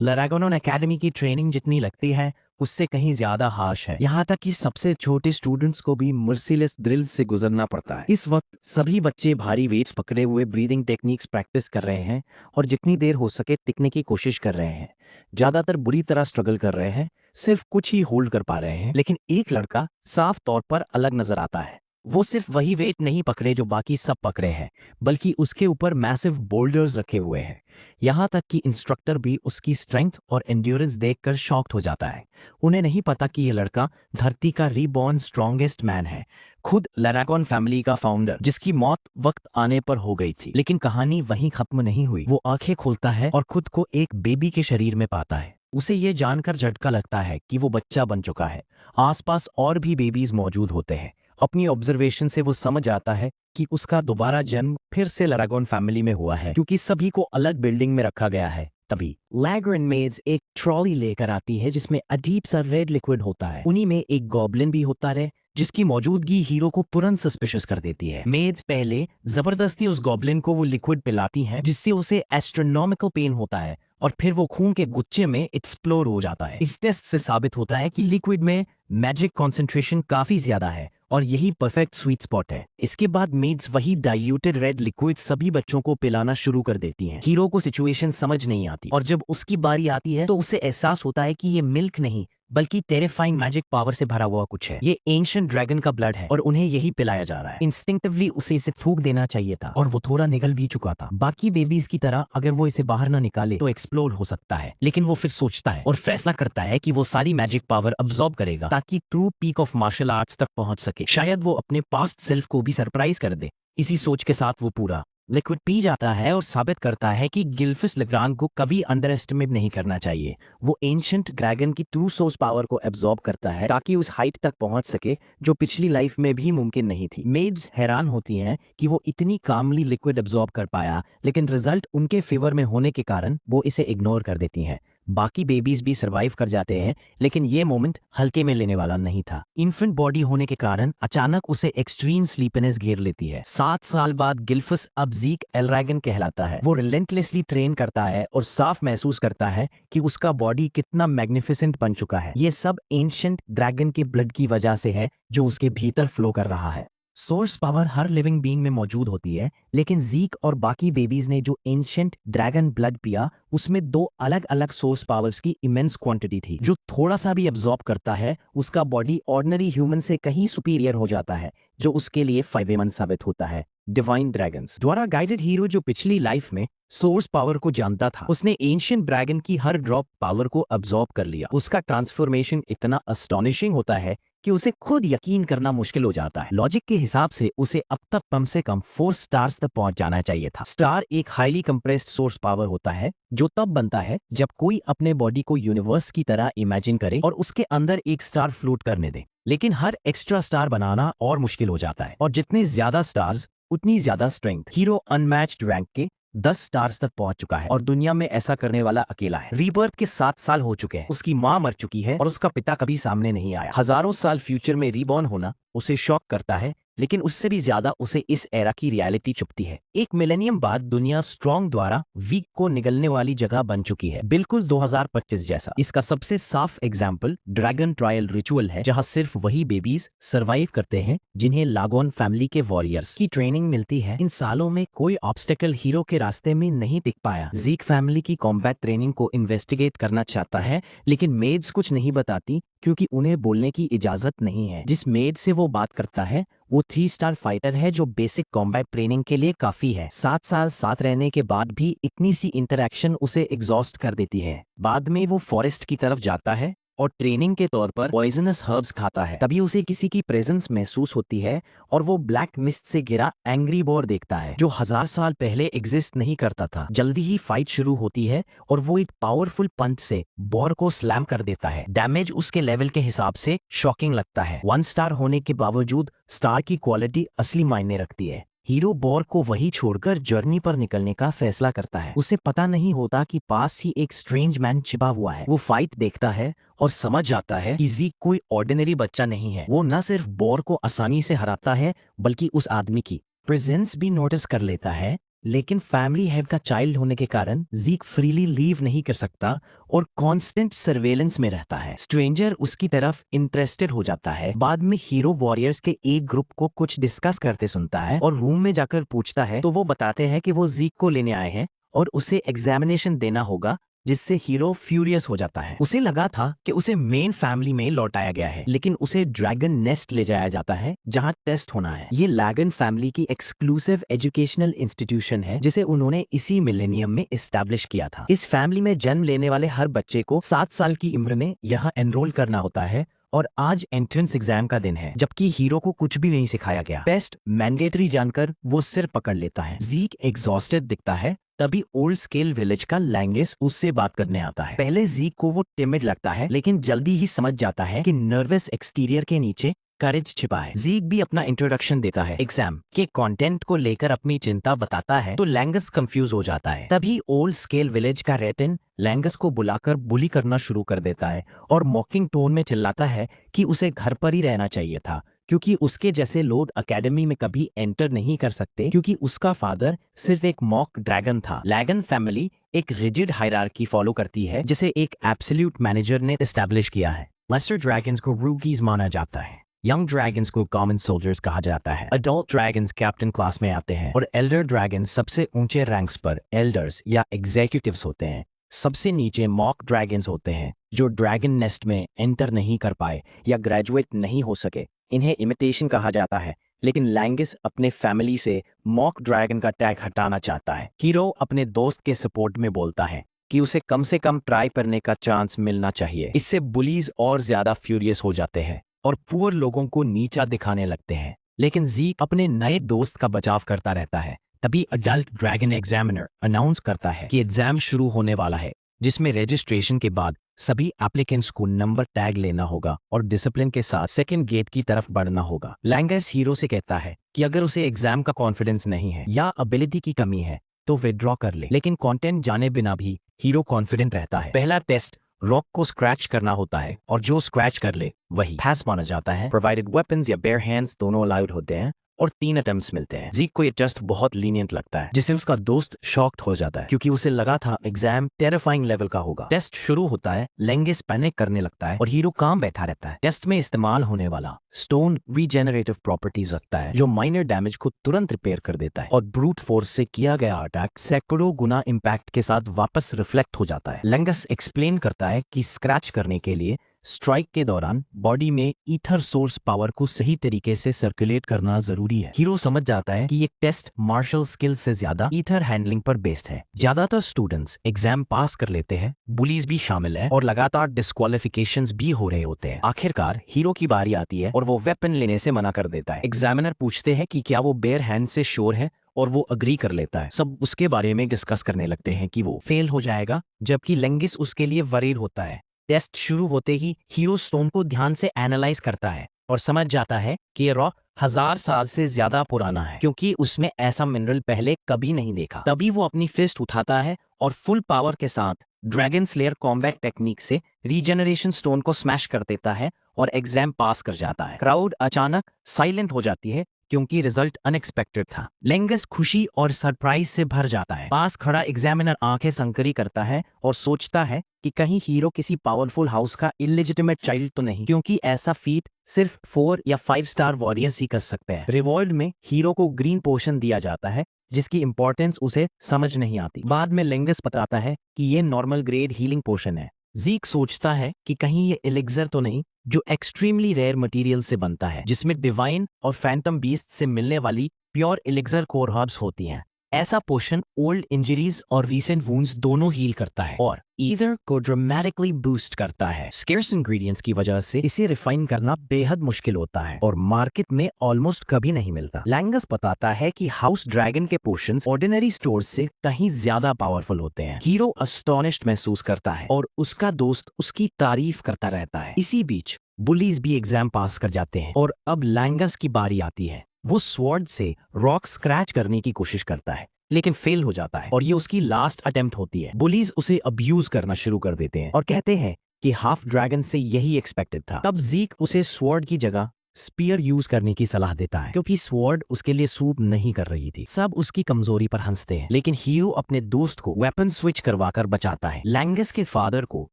लैरागोन academy की training जितनी लगती है उससे कहीं ज्यादा हार्श है। यहाँ तक कि सबसे छोटे स्टूडेंट्स को भी मर्सीलेस ड्रिल से गुजरना पड़ता है। इस वक्त सभी बच्चे भारी वेट्स पकड़े हुए ब्रीदिंग टेक्निक्स प्रैक्टिस कर रहे हैं और जितनी देर हो सके टिकने की कोशिश कर रहे हैं। ज्यादातर बुरी तरह स्ट्रगल कर रहे हैं, सिर्फ कुछ ही होल्ड कर पा रहे हैं। लेकिन एक लड़का साफ तौर पर अलग नजर आता है। वो सिर्फ वही वेट नहीं पकड़े जो बाकी सब पकड़े हैं, बल्कि उसके ऊपर मैसिव बोल्डर्स रखे हुए हैं। यहाँ तक कि इंस्ट्रक्टर भी उसकी स्ट्रेंथ और एंड्योरेंस देखकर शॉक्ड हो जाता है। उन्हें नहीं पता कि ये लड़का धरती का रीबॉर्न स्ट्रॉन्गेस्ट मैन है, खुद लैरागोन फैमिली का फाउंडर, जिसकी मौत वक्त आने पर हो गई थी। लेकिन कहानी वहीं खत्म नहीं हुई। वो आंखें खोलता है और खुद को एक बेबी के शरीर में पाता है। उसे ये जानकर झटका लगता है कि वो बच्चा बन चुका है। आसपास और भी बेबीज मौजूद होते हैं। अपनी ऑब्जर्वेशन से वो समझ आता है कि उसका दोबारा जन्म फिर से लैरागोन फैमिली में हुआ है, क्योंकि सभी को अलग बिल्डिंग में रखा गया है। तभी लैग्रेन मेड्स एक ट्रॉली लेकर आती है जिसमें अजीब सा रेड लिक्विड होता है। उन्हीं में एक गॉब्लिन भी होता है जिसकी मौजूदगी हीरो को तुरंत सस्पिशियस कर देती है। मेड्स पहले जबरदस्ती उस गॉब्लिन को वो लिक्विड पिलाती हैं जिससे उसे एस्ट्रोनॉमिकल पेन होता है और फिर वो खून के गुच्छे में एक्सप्लोर हो जाता है। इस टेस्ट से साबित होता है कि लिक्विड में मैजिक कॉन्सेंट्रेशन काफी ज्यादा है और यही परफेक्ट स्वीट स्पॉट है। इसके बाद मेड्स वही डाइल्यूटेड रेड लिक्विड सभी बच्चों को पिलाना शुरू कर देती हैं। हीरो को सिचुएशन समझ नहीं आती और जब उसकी बारी आती है तो उसे एहसास होता है कि ये मिल्क नहीं बल्कि टेरिफाइंग मैजिक पावर से भरा हुआ कुछ है। ये एंशिएंट ड्रैगन का ब्लड है और उन्हें यही पिलाया जा रहा है। इंस्टिंक्टिवली उसे इसे थूक देना चाहिए था और वो थोड़ा निगल भी चुका था। बाकी बेबीज की तरह अगर वो इसे बाहर ना निकाले तो एक्सप्लोड हो सकता है, लेकिन वो फिर सोचता है और फैसला करता है कि वो सारी मैजिक पावर अब्सॉर्ब करेगा ताकि true peak of martial arts तक पहुंच सके। शायद वो अपने पास्ट सेल्फ को भी सरप्राइज कर दे। इसी सोच के साथ वो पूरा लिक्विड पी जाता है और साबित करता है कि गिल्फिस लेग्रांड को कभी अंडर एस्टिमेट नहीं करना चाहिए। वो एंशिएंट ड्रैगन की ट्रू सोर्स पावर को एब्जॉर्ब करता है ताकि उस हाइट तक पहुंच सके जो पिछली लाइफ में भी मुमकिन नहीं थी। मेड्स हैरान होती हैं कि वो इतनी कामली लिक्विड एब्जॉर्ब कर पाया, लेकिन रिजल्ट उनके फेवर में होने के कारण वो इसे इग्नोर कर देती हैं। बाकी बेबीज भी सरवाइव कर जाते हैं, लेकिन ये मोमेंट हल्के में लेने वाला नहीं था। इन्फेंट बॉडी होने के कारण अचानक उसे एक्सट्रीम स्लीपनेस घेर लेती है। 7 साल बाद गिल्फस अब ज़ीक एलरैगन कहलाता है। वो रिलेंटलेसली ट्रेन करता है और साफ महसूस करता है कि उसका बॉडी कितना मैग्निफिसेंट बन चुका है। ये सब एंशिएंट ड्रैगन के ब्लड की वजह से है जो उसके भीतर फ्लो कर रहा है। सोर्स पावर हर लिविंग बीइंग में मौजूद होती है, लेकिन ज़ीक और बाकी बेबीज ने जो एंशिएंट ड्रैगन ब्लड पिया उसमें 2 अलग अलग सोर्स पावर्स की इमेंस क्वांटिटी थी। जो थोड़ा सा भी अब्सॉर्ब करता है उसका बॉडी ऑर्डिनरी ह्यूमन से कहीं सुपीरियर हो जाता है, जो उसके लिए फायदेमंद साबित होता है। डिवाइन ड्रैगन्स द्वारा गाइडेड हीरो जो पिछली लाइफ में सोर्स पावर को जानता था, उसने एंशिएंट ड्रैगन की हर ड्रॉप पावर को अब्सॉर्ब कर लिया। उसका ट्रांसफॉर्मेशन इतना अस्टॉनिशिंग होता है कि उसे खुद यकीन करना मुश्किल हो जाता है। लॉजिक के हिसाब से उसे अब तक कम से कम 4 स्टार्स तक पहुंच जाना चाहिए था। स्टार एक हाईली कंप्रेस्ड सोर्स पावर होता है जो तब बनता है जब कोई अपने बॉडी को यूनिवर्स की तरह इमेजिन करे और उसके अंदर एक स्टार फ्लोट करने दे। लेकिन हर एक्स्ट्रा स्टार बनाना और मुश्किल हो जाता है, और जितने ज्यादा स्टार्स उतनी ज्यादा स्ट्रेंथ। हीरो अनमैच्ड रैंक के 10 स्टार्स तक पहुंच चुका है और दुनिया में ऐसा करने वाला अकेला है। रीबर्थ के 7 साल हो चुके हैं। उसकी माँ मर चुकी है और उसका पिता कभी सामने नहीं आया। हजारों साल फ्यूचर में रीबॉर्न होना उसे शॉक करता है, लेकिन उससे भी ज्यादा उसे इस एरा की रियलिटी चुभती है। एक मिलेनियम बाद दुनिया स्ट्रॉन्ग द्वारा वीक को निगलने वाली जगह बन चुकी है, बिल्कुल 2025 जैसा। इसका सबसे साफ एग्जाम्पल ड्रैगन ट्रायल रिचुअल है, जहां सिर्फ वही बेबीज सरवाइव करते हैं जिन्हें लागोन फैमिली के वॉरियर्स की ट्रेनिंग मिलती है। इन सालों में कोई ऑब्स्टेकल हीरो के रास्ते में नहीं दिख पाया। ज़ीक फैमिली की कॉम्बैट ट्रेनिंग को इन्वेस्टिगेट करना चाहता है, लेकिन मेड्स कुछ नहीं बताती क्योंकि उन्हें बोलने की इजाजत नहीं है। जिस मेड से वो बात करता है वो 3 स्टार फाइटर है जो बेसिक कॉम्बैट ट्रेनिंग के लिए काफी है। 7 साल साथ रहने के बाद भी इतनी सी इंटरेक्शन उसे एग्जॉस्ट कर देती है। बाद में वो फॉरेस्ट की तरफ जाता है और ट्रेनिंग के तौर पर पॉइजनस हर्ब्स खाता है। तभी उसे किसी की प्रेजेंस महसूस होती है और वो ब्लैक मिस्ट से घिरा एंग्री बोर देखता है जो 1000 साल पहले एग्जिस्ट नहीं करता था। जल्दी ही फाइट शुरू होती है और वो एक पावरफुल पंच से बोर को स्लैम कर देता है। डैमेज उसके लेवल के हिसाब से शॉकिंग लगता है। 1 स्टार होने के बावजूद स्टार की क्वालिटी असली मायने रखती है। हीरो बोर को वही छोड़कर जर्नी पर निकलने का फैसला करता है। उसे पता नहीं होता कि पास ही एक स्ट्रेंज मैन छिपा हुआ है। वो फाइट देखता है और समझ जाता है कि ज़ीक कोई ऑर्डिनरी बच्चा नहीं है। वो न सिर्फ बोर को आसानी से हराता है बल्कि उस आदमी की प्रेजेंस भी नोटिस कर लेता है लेकिन फैमिली हेड का चाइल्ड होने के कारण जीक फ्रीली लीव नहीं कर सकता और कांस्टेंट सर्वेलेंस में रहता है। स्ट्रेंजर उसकी तरफ इंटरेस्टेड हो जाता है। बाद में हीरो वॉरियर्स के एक ग्रुप को कुछ डिस्कस करते सुनता है और रूम में जाकर पूछता है तो वो बताते हैं कि वो जीक को लेने आए हैं और उसे एग्जामिनेशन देना होगा, जिससे हीरो फ्यूरियस हो जाता है। उसे लगा था कि उसे मेन फैमिली में लौटाया गया है, लेकिन उसे ड्रैगन नेस्ट ले जाया जाता है जहां टेस्ट होना है। ये लैगन फैमिली की एक्सक्लूसिव एजुकेशनल इंस्टीट्यूशन है जिसे उन्होंने इसी मिलेनियम में एस्टैब्लिश किया था। इस फैमिली में जन्म लेने वाले हर बच्चे को 7 साल की उम्र में यहाँ एनरोल करना होता है और आज एंट्रेंस एग्जाम का दिन है, जबकि हीरो को कुछ भी नहीं सिखाया गया। टेस्ट मैंडेटरी जानकर वो सिर पकड़ लेता है। जीक एग्जॉस्टेड दिखता है, तभी ओल्ड स्केल विलेज का लैंगिस उससे बात करने आता है। पहले जीक को वो टिमिड लगता है, लेकिन जल्दी ही समझ जाता है कि नर्वस एक्सटीरियर के नीचे करेज छिपा है। जीक भी अपना इंट्रोडक्शन देता है, एग्जाम के कंटेंट को लेकर अपनी चिंता बताता है तो लैंगस कंफ्यूज हो जाता है। तभी ओल्ड स्केल विलेज का रेटिन लैंगस को बुलाकर बुली करना शुरू कर देता है और मॉकिंग टोन में चिल्लाता है कि उसे घर पर ही रहना चाहिए था, क्योंकि उसके जैसे लोग एकेडमी में कभी एंटर नहीं कर सकते, क्योंकि उसका फादर सिर्फ एक मॉक ड्रैगन था। लैगन फैमिली एक रिजिड हायरार्की फॉलो करती है जिसे एक एब्सोल्यूट मैनेजर ने एस्टैब्लिश किया है। लेसर ड्रैगन्स को रूकीज माना जाता है, यंग ड्रैगन्स को कॉमन सोल्जर्स कहा जाता है, अडल्ट ड्रैगन्स कैप्टन क्लास में आते हैं और एल्डर ड्रैगन्स सबसे ऊंचे रैंक्स पर एल्डर्स या एग्जीक्यूटिव्स होते हैं। सबसे नीचे मॉक ड्रैगन्स होते हैं जो ड्रैगन नेस्ट में एंटर नहीं कर पाए या ग्रेजुएट नहीं हो सके। इन्हें इमिटेशन कहा जाता है, लेकिन लैंगिस अपने फैमिली से मॉक ड्रैगन का टैग हटाना चाहता है। हीरो अपने दोस्त के सपोर्ट में बोलता है कि उसे कम से कम ट्राई करने का चांस मिलना चाहिए। इससे बुलीज और ज्यादा फ्यूरियस हो जाते हैं और पुअर लोगों को नीचा दिखाने लगते हैं, लेकिन जीक अपने नए दोस्त का बचाव करता रहता है। तभी अडल्ट ड्रैगन एग्जामिनर अनाउंस करता है कि एग्जाम शुरू होने वाला है, जिसमें रजिस्ट्रेशन के बाद सभी एप्लीकेंट्स को नंबर टैग लेना होगा और डिसिप्लिन के साथ सेकंड गेट की तरफ बढ़ना होगा। लैंगस हीरो से कहता है कि अगर उसे एग्जाम का कॉन्फिडेंस नहीं है या एबिलिटी की कमी है तो विड्रॉ कर ले, लेकिन कंटेंट जाने बिना भी हीरो कॉन्फिडेंट रहता है। पहला टेस्ट रॉक को स्क्रैच करना होता है और जो स्क्रैच कर ले वही पास माना जाता है, प्रोवाइडेड वेपन्स या बेयर हैंड्स दोनों अलाउड होते हैं और 3 अटेम्प्ट्स मिलते हैं। जीक को ये टेस्ट बहुत लीनियंट लगता है, जिससे उसका दोस्त शॉक्ड हो जाता है, क्योंकि उसे लगा था एग्जाम टेरिफाइंग लेवल का होगा। टेस्ट शुरू होता है, लैंगिस पैनिक करने लगता है और हीरो काम बैठा रहता है। टेस्ट में इस्तेमाल होने वाला स्टोन रीजेनरेटिव प्रॉपर्टीज रखता है, जो माइनर डैमेज को तुरंत रिपेयर कर देता है और ब्रूट फोर्स से किया गया अटैक सैकड़ों गुना इम्पैक्ट के साथ वापस रिफ्लेक्ट हो जाता है। लैंगस एक्सप्लेन करता है कि स्क्रैच करने के लिए स्ट्राइक के दौरान बॉडी में ईथर सोर्स पावर को सही तरीके से सर्कुलेट करना जरूरी है। हीरो समझ जाता है कि ये टेस्ट मार्शल स्किल से ज्यादा ईथर हैंडलिंग पर बेस्ड है। ज्यादातर स्टूडेंट्स एग्जाम पास कर लेते हैं, बुलीज भी शामिल है और लगातार डिस्क्वालिफिकेशंस भी हो रहे होते हैं। आखिरकार हीरो की बारी आती है और वो वेपन लेने से मना कर देता है। एग्जामिनर पूछते हैं कि क्या वो बेयर हैंड से श्योर है और वो अग्री कर लेता है। सब उसके बारे में डिस्कस करने लगते हैं कि वो फेल हो जाएगा, जबकि लैंगिस उसके लिए वरीड होता है। टेस्ट शुरू होते ही हीरो स्टोन को ध्यान से एनालाइज करता है और समझ जाता है कि ये रॉक 1000 साल से ज्यादा पुराना है, क्योंकि उसमें ऐसा मिनरल पहले कभी नहीं देखा। तभी वो अपनी फिस्ट उठाता है और फुल पावर के साथ ड्रैगन स्लेयर कॉम्बैट टेक्निक से रीजनरेशन स्टोन को स्मैश कर देता है और एग्जाम पास कर जाता है। क्राउड अचानक साइलेंट हो जाती है क्योंकि रिजल्ट अनएक्सपेक्टेड था। लैंगस खुशी और सरप्राइज से भर जाता है। पास खड़ा एग्जामिनर आंखें संकरी करता है और सोचता है कि कहीं हीरो किसी पावरफुल हाउस का इलिजिटिमेट चाइल्ड तो नहीं, क्योंकि ऐसा फीट सिर्फ 4 या 5 स्टार वॉरियर्स ही कर सकते हैं। रिवॉर्ड में हीरो को ग्रीन पोशन दिया जाता है, जिसकी इंपॉर्टेंस उसे समझ नहीं आती। बाद में लैंगस बताता है कि ये नॉर्मल ग्रेड हीलिंग पोशन है। जीक सोचता है कि कहीं ये एलिक्सर तो नहीं जो एक्सट्रीमली रेयर मटेरियल से बनता है, जिसमें डिवाइन और फैंटम बीस्ट से मिलने वाली प्योर एलिक्सर कोर हर्ब्स होती हैं। ऐसा पोशन ओल्ड इंजरीज और रीसेंट वुंड्स दोनों हील करता है और ईथर को ड्रामेटिकली बूस्ट करता है। स्केर्स इंग्रेडिएंट्स की वजह से इसे रिफाइन करना बेहद मुश्किल होता है और मार्केट में ऑलमोस्ट कभी नहीं मिलता। लैंगस बताता है कि हाउस ड्रैगन के पोशंस ऑर्डिनरी स्टोर्स से कहीं ज्यादा पावरफुल होते हैं। हीरो अस्टोनिश्ड महसूस करता है और उसका दोस्त उसकी तारीफ करता रहता है। इसी बीच बुलीज भी एग्जाम पास कर जाते हैं और अब लैंगस की बारी आती है। वो स्वॉर्ड से रॉक स्क्रैच करने की कोशिश करता है, लेकिन फेल हो जाता है और ये उसकी लास्ट अटेम्प्ट होती है। बुलीज उसे अब्यूज करना शुरू कर देते हैं और कहते हैं कि हाफ ड्रैगन से यही एक्सपेक्टेड था। तब जीक उसे स्वॉर्ड की जगह स्पीयर यूज करने की सलाह देता है क्योंकि स्वॉर्ड उसके लिए सूट नहीं कर रही थी। सब उसकी कमजोरी पर हंसते हैं, लेकिन हीरो अपने दोस्त को वेपन स्विच करवाकर बचाता है। लैंगस के फादर को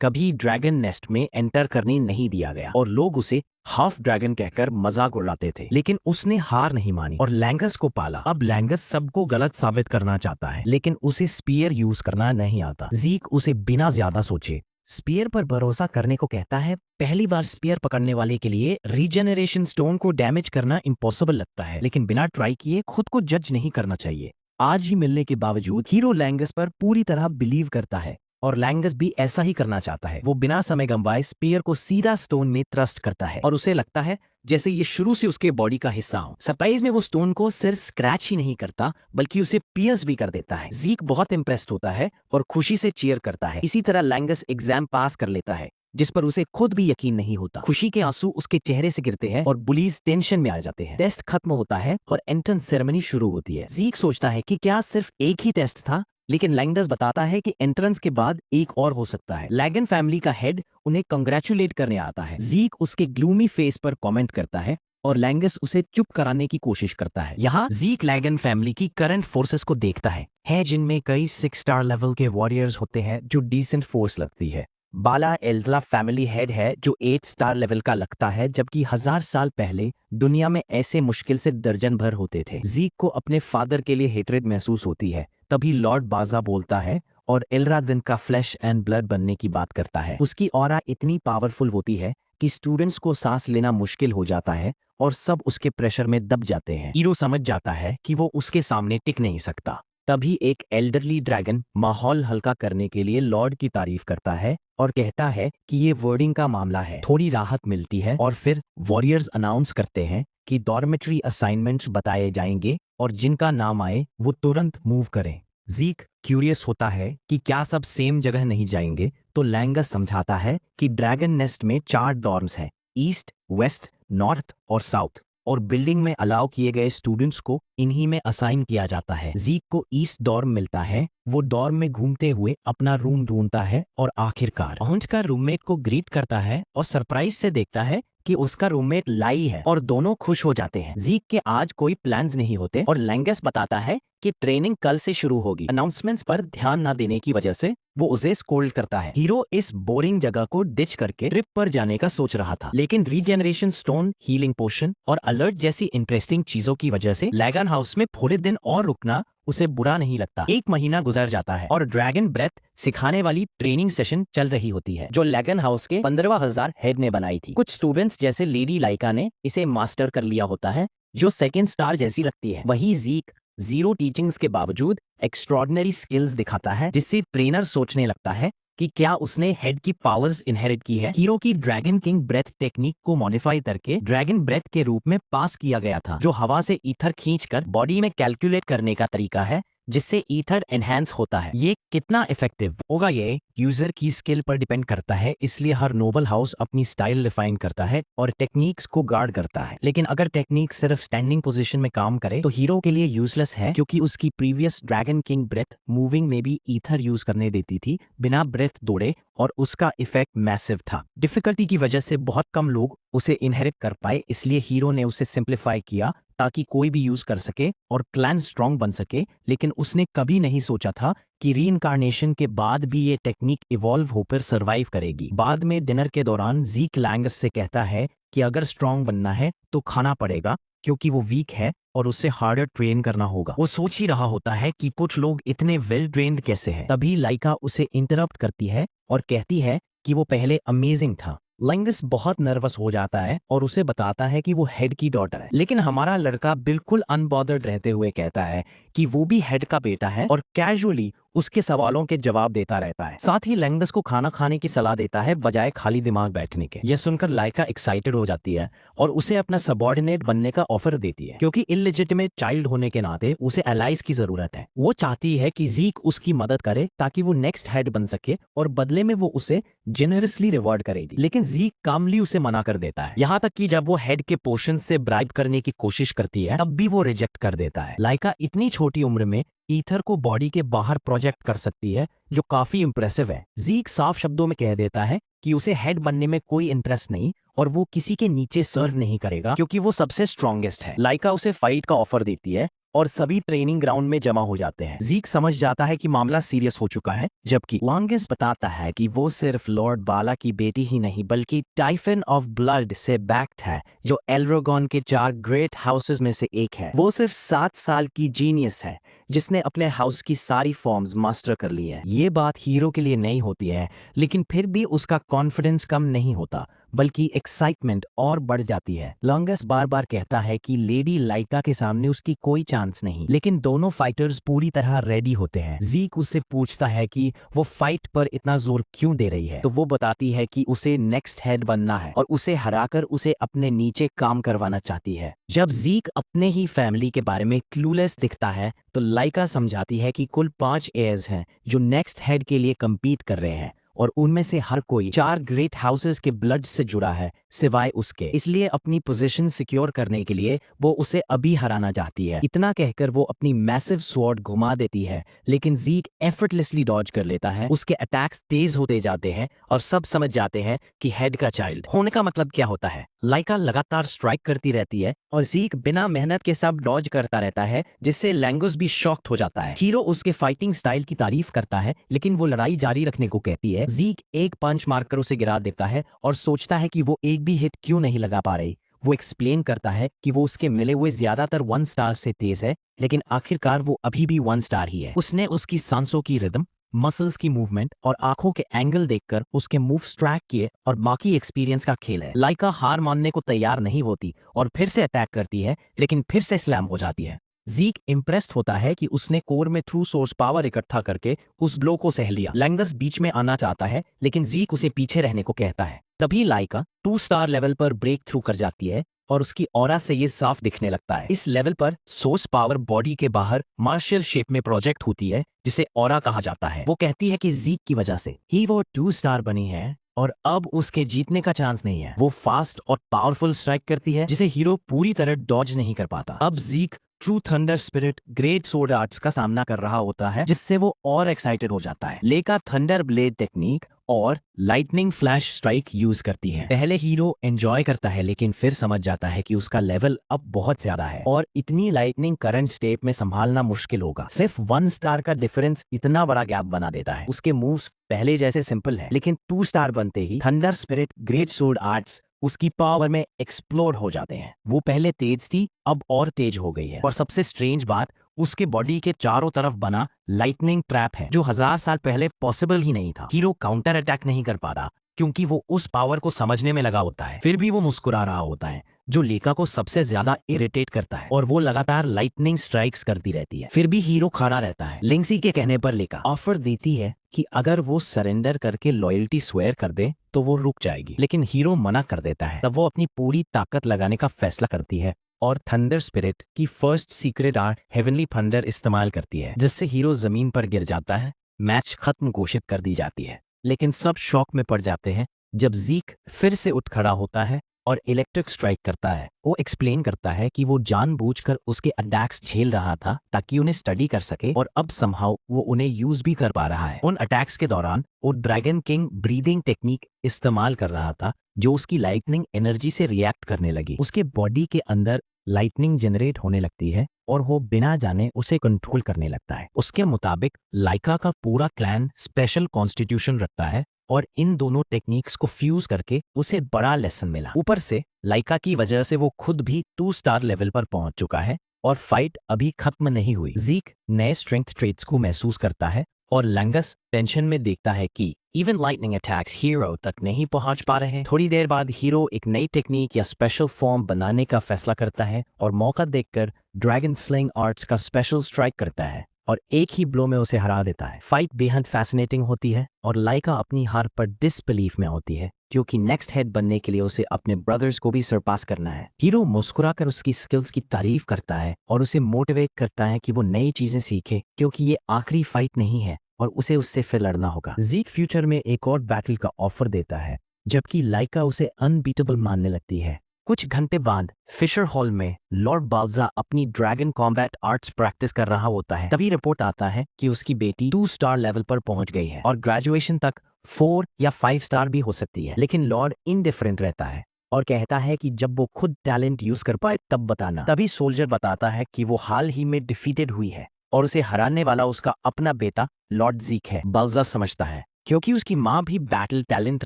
कभी ड्रैगन नेस्ट में एंटर करने नहीं दिया गया और लोग उसे हाफ ड्रैगन कहकर मजाक उड़ाते थे, लेकिन उसने हार नहीं मानी और लैंगस को पाला। अब लैंगस सबको गलत साबित करना चाहता है, लेकिन उसे स्पीयर यूज करना नहीं आता। ज़ीक उसे बिना ज्यादा सोचे स्पीयर पर भरोसा करने को कहता है। पहली बार स्पीयर पकड़ने वाले के लिए रीजेनरेशन स्टोन को डैमेज करना इम्पॉसिबल लगता है, लेकिन बिना ट्राई किए खुद को जज नहीं करना चाहिए। आज ही मिलने के बावजूद हीरो लैंगस पर पूरी तरह बिलीव करता है और लैंगस भी ऐसा ही करना चाहता है। वो बिना समय गंवाए स्पीयर को सीधा स्टोन में थ्रस्ट करता है और उसे लगता है जैसे ये शुरू से उसके बॉडी का हिस्सा हो। सरप्राइज में वो स्टोन को सिर्फ स्क्रैच ही नहीं करता बल्कि उसे पियर्स भी कर देता है। ज़ीक बहुत इंप्रेस्ड होता है और खुशी से चीयर करता है। इसी तरह लैंगस एग्जाम पास कर लेता है जिस पर उसे खुद भी यकीन नहीं होता। खुशी के आंसू उसके चेहरे से गिरते हैं और बुलीज टेंशन में आ जाते हैं। टेस्ट खत्म होता है और एंट्रेंस सेरेमनी शुरू होती है। ज़ीक सोचता है कि क्या सिर्फ एक ही टेस्ट था, लेकिन लैंगस बताता है कि एंट्रेंस के बाद एक और हो सकता है। लैगन फैमिली का हेड उन्हें कंग्रेचुलेट करने आता है। ज़ीक उसके ग्लूमी फेस पर कमेंट करता है और लैंगस उसे चुप कराने की कोशिश करता है। यहाँ ज़ीक लैगन फैमिली की करंट फोर्सेस को देखता है जिनमें कई 6 स्टार लेवल के वॉरियर्स होते हैं जो डिसेंट फोर्स लगती है। बाला एल्ड्रा फैमिली हेड है जो 8 स्टार लेवल का लगता है, जबकि 1000 साल पहले दुनिया में ऐसे मुश्किल से दर्जन भर होते थे। ज़ीक को अपने फादर के लिए हेट्रेड महसूस होती है। तभी लॉर्ड बाजा बोलता है और एल्रादिन का फ्लैश एंड ब्लड बनने की बात करता है। उसकी ऑरा इतनी पावरफुल होती है कि स्टूडेंट्स को सांस लेना मुश्किल हो जाता है और सब उसके प्रेशर में दब जाते हैं। हीरो समझ जाता है कि वो उसके सामने टिक नहीं सकता। तभी एक एल्डरली ड्रैगन माहौल हल्का करने के लिए लॉर्ड की तारीफ करता है और कहता है कि ये वर्डिंग का मामला है। थोड़ी राहत मिलती है और फिर वॉरियर्स अनाउंस करते हैं कि डॉर्मेट्री असाइनमेंट्स बताए जाएंगे और जिनका नाम आए वो तुरंत मूव करें। ज़ीक क्यूरियस होता है कि क्या सब सेम जगह नहीं जाएंगे, तो लैंगस समझाता है कि ड्रैगन नेस्ट में 4 डॉर्म्स हैं, ईस्ट, वेस्ट, नॉर्थ और साउथ, और बिल्डिंग में अलाउ किए गए स्टूडेंट्स को इन्हीं में असाइन किया जाता है। ज़ीक को ईस्ट डॉर्म मिलता है। वो डॉर्म में घूमते हुए अपना रूम ढूंढता है और आखिरकार पहुंचकर रूममेट को ग्रीट करता है और सरप्राइज से देखता है कि उसका रूममेट लाई है और दोनों खुश हो जाते हैं। ज़ीक के आज कोई प्लान्स नहीं होते और लैंगस बताता है कि ट्रेनिंग कल से शुरू होगी। अनाउंसमेंट्स पर ध्यान न देने की वजह से वो उसे स्कोल्ड करता है। हीरो इस बोरिंग जगह को डिच करके ट्रिप पर जाने का सोच रहा था, लेकिन रीजेनरेशन स्टोन, हीलिंग पोशन और अलर्ट जैसी इंटरेस्टिंग चीजों की वजह से लैगन हाउस में थोड़े दिन और रुकना उसे बुरा नहीं लगता। 1 महीना गुजर जाता है और ड्रैगन ब्रेथ सिखाने वाली ट्रेनिंग सेशन चल रही होती है जो लैगन हाउस के 15,000 हेड ने बनाई थी। कुछ स्टूडेंट्स जैसे लेडी लाइका ने इसे मास्टर कर लिया होता है जो 2nd स्टार जैसी लगती है। वही ज़ीक 0 टीचिंग्स के बावजूद एक्स्ट्रॉर्डिनरी स्किल्स दिखाता है, जिससे ट्रेनर सोचने लगता है कि क्या उसने हेड की पावर्स इनहेरिट की है। हीरो की ड्रैगन किंग ब्रेथ टेक्निक को मॉडिफाई करके ड्रैगन ब्रेथ के रूप में पास किया गया था, जो हवा से ईथर खींचकर बॉडी में कैलकुलेट करने का तरीका है जिससे ईथर एनहांस होता है। ये कितना इफेक्टिव होगा ये यूजर की स्किल पर डिपेंड करता है, इसलिए हर नोबल हाउस अपनी स्टाइल रिफाइन करता है और टेक्निक्स को गार्ड करता है। लेकिन अगर टेक्निक सिर्फ स्टैंडिंग पोजीशन में काम करे तो हीरो के लिए यूजलेस है, क्योंकि उसकी previous dragon king breath moving में भी ईथर यूज करने देती थी बिना ब्रेथ दौड़े और उसका इफेक्ट मैसिव था। डिफिकल्टी की वजह से बहुत कम लोग उसे इनहेरिट कर पाए, इसलिए हीरो ने उसे सिंप्लीफाई किया ताकि कोई भी यूज कर सके और क्लैन स्ट्रॉन्ग बन सके। लेकिन उसने कभी नहीं सोचा था कि रीइंकार्नेशन के बाद भी ये टेक्निक इवॉल्व होकर सरवाइव करेगी। बाद में डिनर के दौरान ज़ीक लैंगस से कहता है कि अगर स्ट्रॉन्ग बनना है तो खाना पड़ेगा, क्योंकि वो वीक है और उससे हार्डर ट्रेन करना होगा। वो सोच ही रहा होता है कि कुछ लोग इतने वेल ट्रेन्ड कैसे हैं। तभी लाइका उसे इंटरप्ट करती है और कहती है कि वो पहले अमेजिंग था। लैंगस बहुत नर्वस हो जाता है और उसे बताता है कि वो हेड की डॉटर है, लेकिन हमारा लड़का बिल्कुल अनबॉदर्ड रहते हुए कहता है कि वो भी हेड का बेटा है और कैजुअली उसके सवालों के जवाब देता रहता है। साथ ही लैंगस को खाना खाने की सलाह देता है बजाय खाली दिमाग बैठने के। यह सुनकर लाइका एक्साइटेड हो जाती है और उसे अपना सबऑर्डिनेट बनने का ऑफर देती है, क्योंकि इलिजिटिमेट चाइल्ड होने के नाते उसे एलाइज की जरूरत है। वो चाहती है कि ज़ीक उसकी मदद करे ताकि वो नेक्स्ट हेड बन सके और बदले में वो उसे जेनरसली रिवॉर्ड करेगी। लेकिन ज़ीक कामली उसे मना कर देता है, यहाँ तक कि जब वो हेड के पोर्शन से ब्राइब करने की कोशिश करती है तब भी वो रिजेक्ट कर देता है। लाइका इतनी छोटी उम्र में ईथर को बॉडी के बाहर प्रोजेक्ट कर सकती है, जो काफी इंप्रेसिव है। ज़ीक साफ शब्दों में कह देता है कि उसे हेड बनने में कोई इंटरेस्ट नहीं और वो किसी के नीचे सर्व नहीं करेगा क्योंकि वो सबसे स्ट्रॉन्गेस्ट है। लाइका उसे फाइट का ऑफर देती है और सभी ट्रेनिंग ग्राउंड में जमा हो जाते हैं। जीक समझ जाता है कि मामला सीरियस हो चुका है, जबकि लॉन्गेस्ट बताता है कि वो सिर्फ लॉर्ड बाला की बेटी ही नहीं बल्कि टाइफन ऑफ ब्लड से बैक्ड है, जो एल्रोगॉन के 4 ग्रेट हाउसेस में से एक है। वो सिर्फ 7 साल की जीनियस है जिसने अपने हाउस की सारी फॉर्म्स मास्टर कर ली है। ये बात हीरो के लिए नहीं होती है, लेकिन फिर भी उसका कॉन्फिडेंस कम नहीं होता बल्कि एक्साइटमेंट और बढ़ जाती है। लॉन्गेस्ट बार बार कहता है कि लेडी लाइका के सामने उसकी कोई चांस नहीं, लेकिन दोनों फाइटर्स पूरी तरह रेडी होते हैं। जीक उससे पूछता है कि वो फाइट पर इतना जोर क्यों दे रही है, तो वो बताती है कि उसे नेक्स्ट हेड बनना है और उसे हराकर उसे अपने नीचे काम करवाना चाहती है। जब जीक अपने ही फैमिली के बारे में क्लूलेस दिखता है तो लाइका समझाती है कि कुल 5 एयर्स हैं जो नेक्स्ट हेड के लिए कम्पीट कर रहे हैं और उनमें से हर कोई 4 ग्रेट हाउसेस के ब्लड से जुड़ा है सिवाय उसके। इसलिए अपनी पोजीशन सिक्योर करने के लिए वो उसे अभी हराना चाहती है। इतना कहकर वो अपनी मैसिव स्वॉर्ड घुमा देती है, लेकिन जीक एफर्टलेसली डॉज कर लेता है। उसके अटैक्स तेज होते जाते हैं और सब समझ जाते हैं कि हेड का चाइल्ड होने का मतलब क्या होता है। लाइका लगातार स्ट्राइक करती रहती है और जीक बिना मेहनत के सब डॉज करता रहता है, जिससे लैंगुस भी शॉक्ड हो जाता है। हीरो उसके फाइटिंग स्टाइल की तारीफ करता है, लेकिन वो लड़ाई जारी रखने को कहती है। जीक एक पंच मारकर उसे गिरा देता है और सोचता है कि वो एक भी हिट क्यों नहीं लगा पा रही। वो एक्सप्लेन करता है कि वो उसके मिले हुए ज्यादातर 1 स्टार से तेज है, लेकिन आखिरकार वो अभी भी 1 स्टार ही है। उसने उसकी सांसों की रिदम, मसल्स की मूवमेंट और आंखों के एंगल देखकर उसके मूव्स ट्रैक किए और बाकी एक्सपीरियंस का खेल है। लाइका हार मानने को तैयार नहीं होती और फिर से अटैक करती है, लेकिन फिर से स्लैम हो जाती है। जीक इम्प्रेस्ड होता है कि उसने कोर में थ्रू सोर्स पावर इकट्ठा करके उस ब्लो को सह लिया। लैंगस बीच में आना चाहता है, लेकिन जीक उसे पीछे रहने को कहता है। तभी लाइका 2 स्टार लेवल पर ब्रेक थ्रू कर जाती है और उसकी ऑरा से ये साफ दिखने लगता है। इस लेवल पर सोर्स पावर बॉडी के बाहर मार्शल शेप में प्रोजेक्ट होती है, जिसे ऑरा कहा जाता है। वो कहती है कि जीक की वजह से ही वो 2 स्टार बनी है और अब उसके जीतने का चांस नहीं है। वो फास्ट और पावरफुल स्ट्राइक करती है जिसे हीरो पूरी तरह डॉज नहीं कर पाता। अब जीक true thunder spirit great sword arts का सामना कर रहा होता है, जिससे वो और एक्साइटेड हो जाता है। लेका थंडर ब्लेड टेक्निक और लाइटनिंग फ्लैश स्ट्राइक यूज करती है। पहले हीरो एंजॉय करता है, लेकिन फिर समझ जाता है कि उसका लेवल अब बहुत ज्यादा है और इतनी लाइटनिंग करंट स्टेप में संभालना मुश्किल होगा। सिर्फ 1 स्टार का डिफरेंस इतना बड़ा गैप बना देता है। उसके मूव्स पहले जैसे सिंपल है, लेकिन 2 स्टार बनते ही thunder spirit great sword arts उसकी पावर में एक्सप्लोड हो जाते हैं। वो पहले तेज थी, अब और तेज हो गई है। और सबसे स्ट्रेंज बात, उसके बॉडी के चारों तरफ बना लाइटनिंग ट्रैप है, जो 1000 साल पहले पॉसिबल ही नहीं था। हीरो काउंटर अटैक नहीं कर पाता क्योंकि वो उस पावर को समझने में लगा होता है। फिर भी वो मुस्कुरा रहा होता है, जो लेका को सबसे ज्यादा इरिटेट करता है, और वो लगातार लाइटनिंग स्ट्राइक्स करती रहती है। फिर भी हीरो खड़ा रहता है। लिंक्सी के कहने पर लेका ऑफर देती है कि अगर वो सरेंडर करके लॉयल्टी स्वेयर कर दे तो वो रुक जाएगी, लेकिन हीरो मना कर देता है। तब वो अपनी पूरी ताकत लगाने का फैसला करती है और थंडर स्पिरिट की first secret art heavenly thunder इस्तेमाल करती है, जिससे हीरो जमीन पर गिर जाता है। मैच खत्म घोषित कर दी जाती है, लेकिन सब शॉक में पड़ जाते हैं जब जीक फिर से उठ खड़ा होता है और इलेक्ट्रिक स्ट्राइक करता है। वो एक्सप्लेन करता है कि वो जानबूझकर उसके अटैक्स झेल रहा था ताकि उन्हें स्टडी कर सके, और अब समहाउ वो उन्हें यूज भी कर पा रहा है। उन अटैक्स के दौरान वो ड्रैगन किंग ब्रीदिंग टेक्निक इस्तेमाल कर रहा था, जो उसकी लाइटनिंग एनर्जी से रिएक्ट करने लगी। उसके बॉडी के अंदर लाइटनिंग जनरेट होने लगती है और वो बिना जाने उसे कंट्रोल करने लगता है। उसके मुताबिक लाइका का पूरा क्लैन स्पेशल कॉन्स्टिट्यूशन रखता है और इन दोनों टेक्निक्स को फ्यूज करके उसे बड़ा लेसन मिला। ऊपर से लाइका की वजह से वो खुद भी 2 स्टार लेवल पर पहुंच चुका है और फाइट अभी खत्म नहीं हुई। जीक नए स्ट्रेंथ ट्रेट्स को महसूस करता है और लैंगस टेंशन में देखता है कि इवन लाइटनिंग अटैक्स हीरो तक नहीं पहुंच पा रहे हैं। थोड़ी देर बाद हीरो एक नई टेक्निक या स्पेशल फॉर्म बनाने का फैसला करता है और मौका देखकर ड्रैगन स्लिंग आर्ट्स का स्पेशल स्ट्राइक करता है और एक ही ब्लो में उसे हरा देता है। फाइट बेहद फैसिनेटिंग होती है और लाइका अपनी हार पर डिसबिलीफ में होती है, क्योंकि नेक्स्ट हेड बनने के लिए उसे अपने ब्रदर्स को भी सरपास करना है। हीरो मुस्कुराकर उसकी स्किल्स की तारीफ करता है और उसे मोटिवेट करता है कि वो नई चीजें सीखे, क्योंकि ये आखिरी फाइट नहीं है और उसे उससे फिर लड़ना होगा। जीक फ्यूचर में एक और बैटल का ऑफर देता है, जबकि लाइका उसे अनबीटेबल मानने लगती है। कुछ घंटे बाद फिशर हॉल में लॉर्ड बाल्जा अपनी ड्रैगन कॉम्बैट आर्ट्स प्रैक्टिस कर रहा होता है। तभी रिपोर्ट आता है कि उसकी बेटी 2 स्टार लेवल पर पहुंच गई है और ग्रेजुएशन तक 4 या 5 स्टार भी हो सकती है। लेकिन लॉर्ड इनडिफरेंट रहता है और कहता है कि जब वो खुद टैलेंट यूज कर पाए तब बताना। तभी सोल्जर बताता है कि वो हाल ही में डिफीटेड हुई है और उसे हराने वाला उसका अपना बेटा लॉर्ड ज़ीक है। बल्जा समझता है क्योंकि उसकी माँ भी बैटल टैलेंट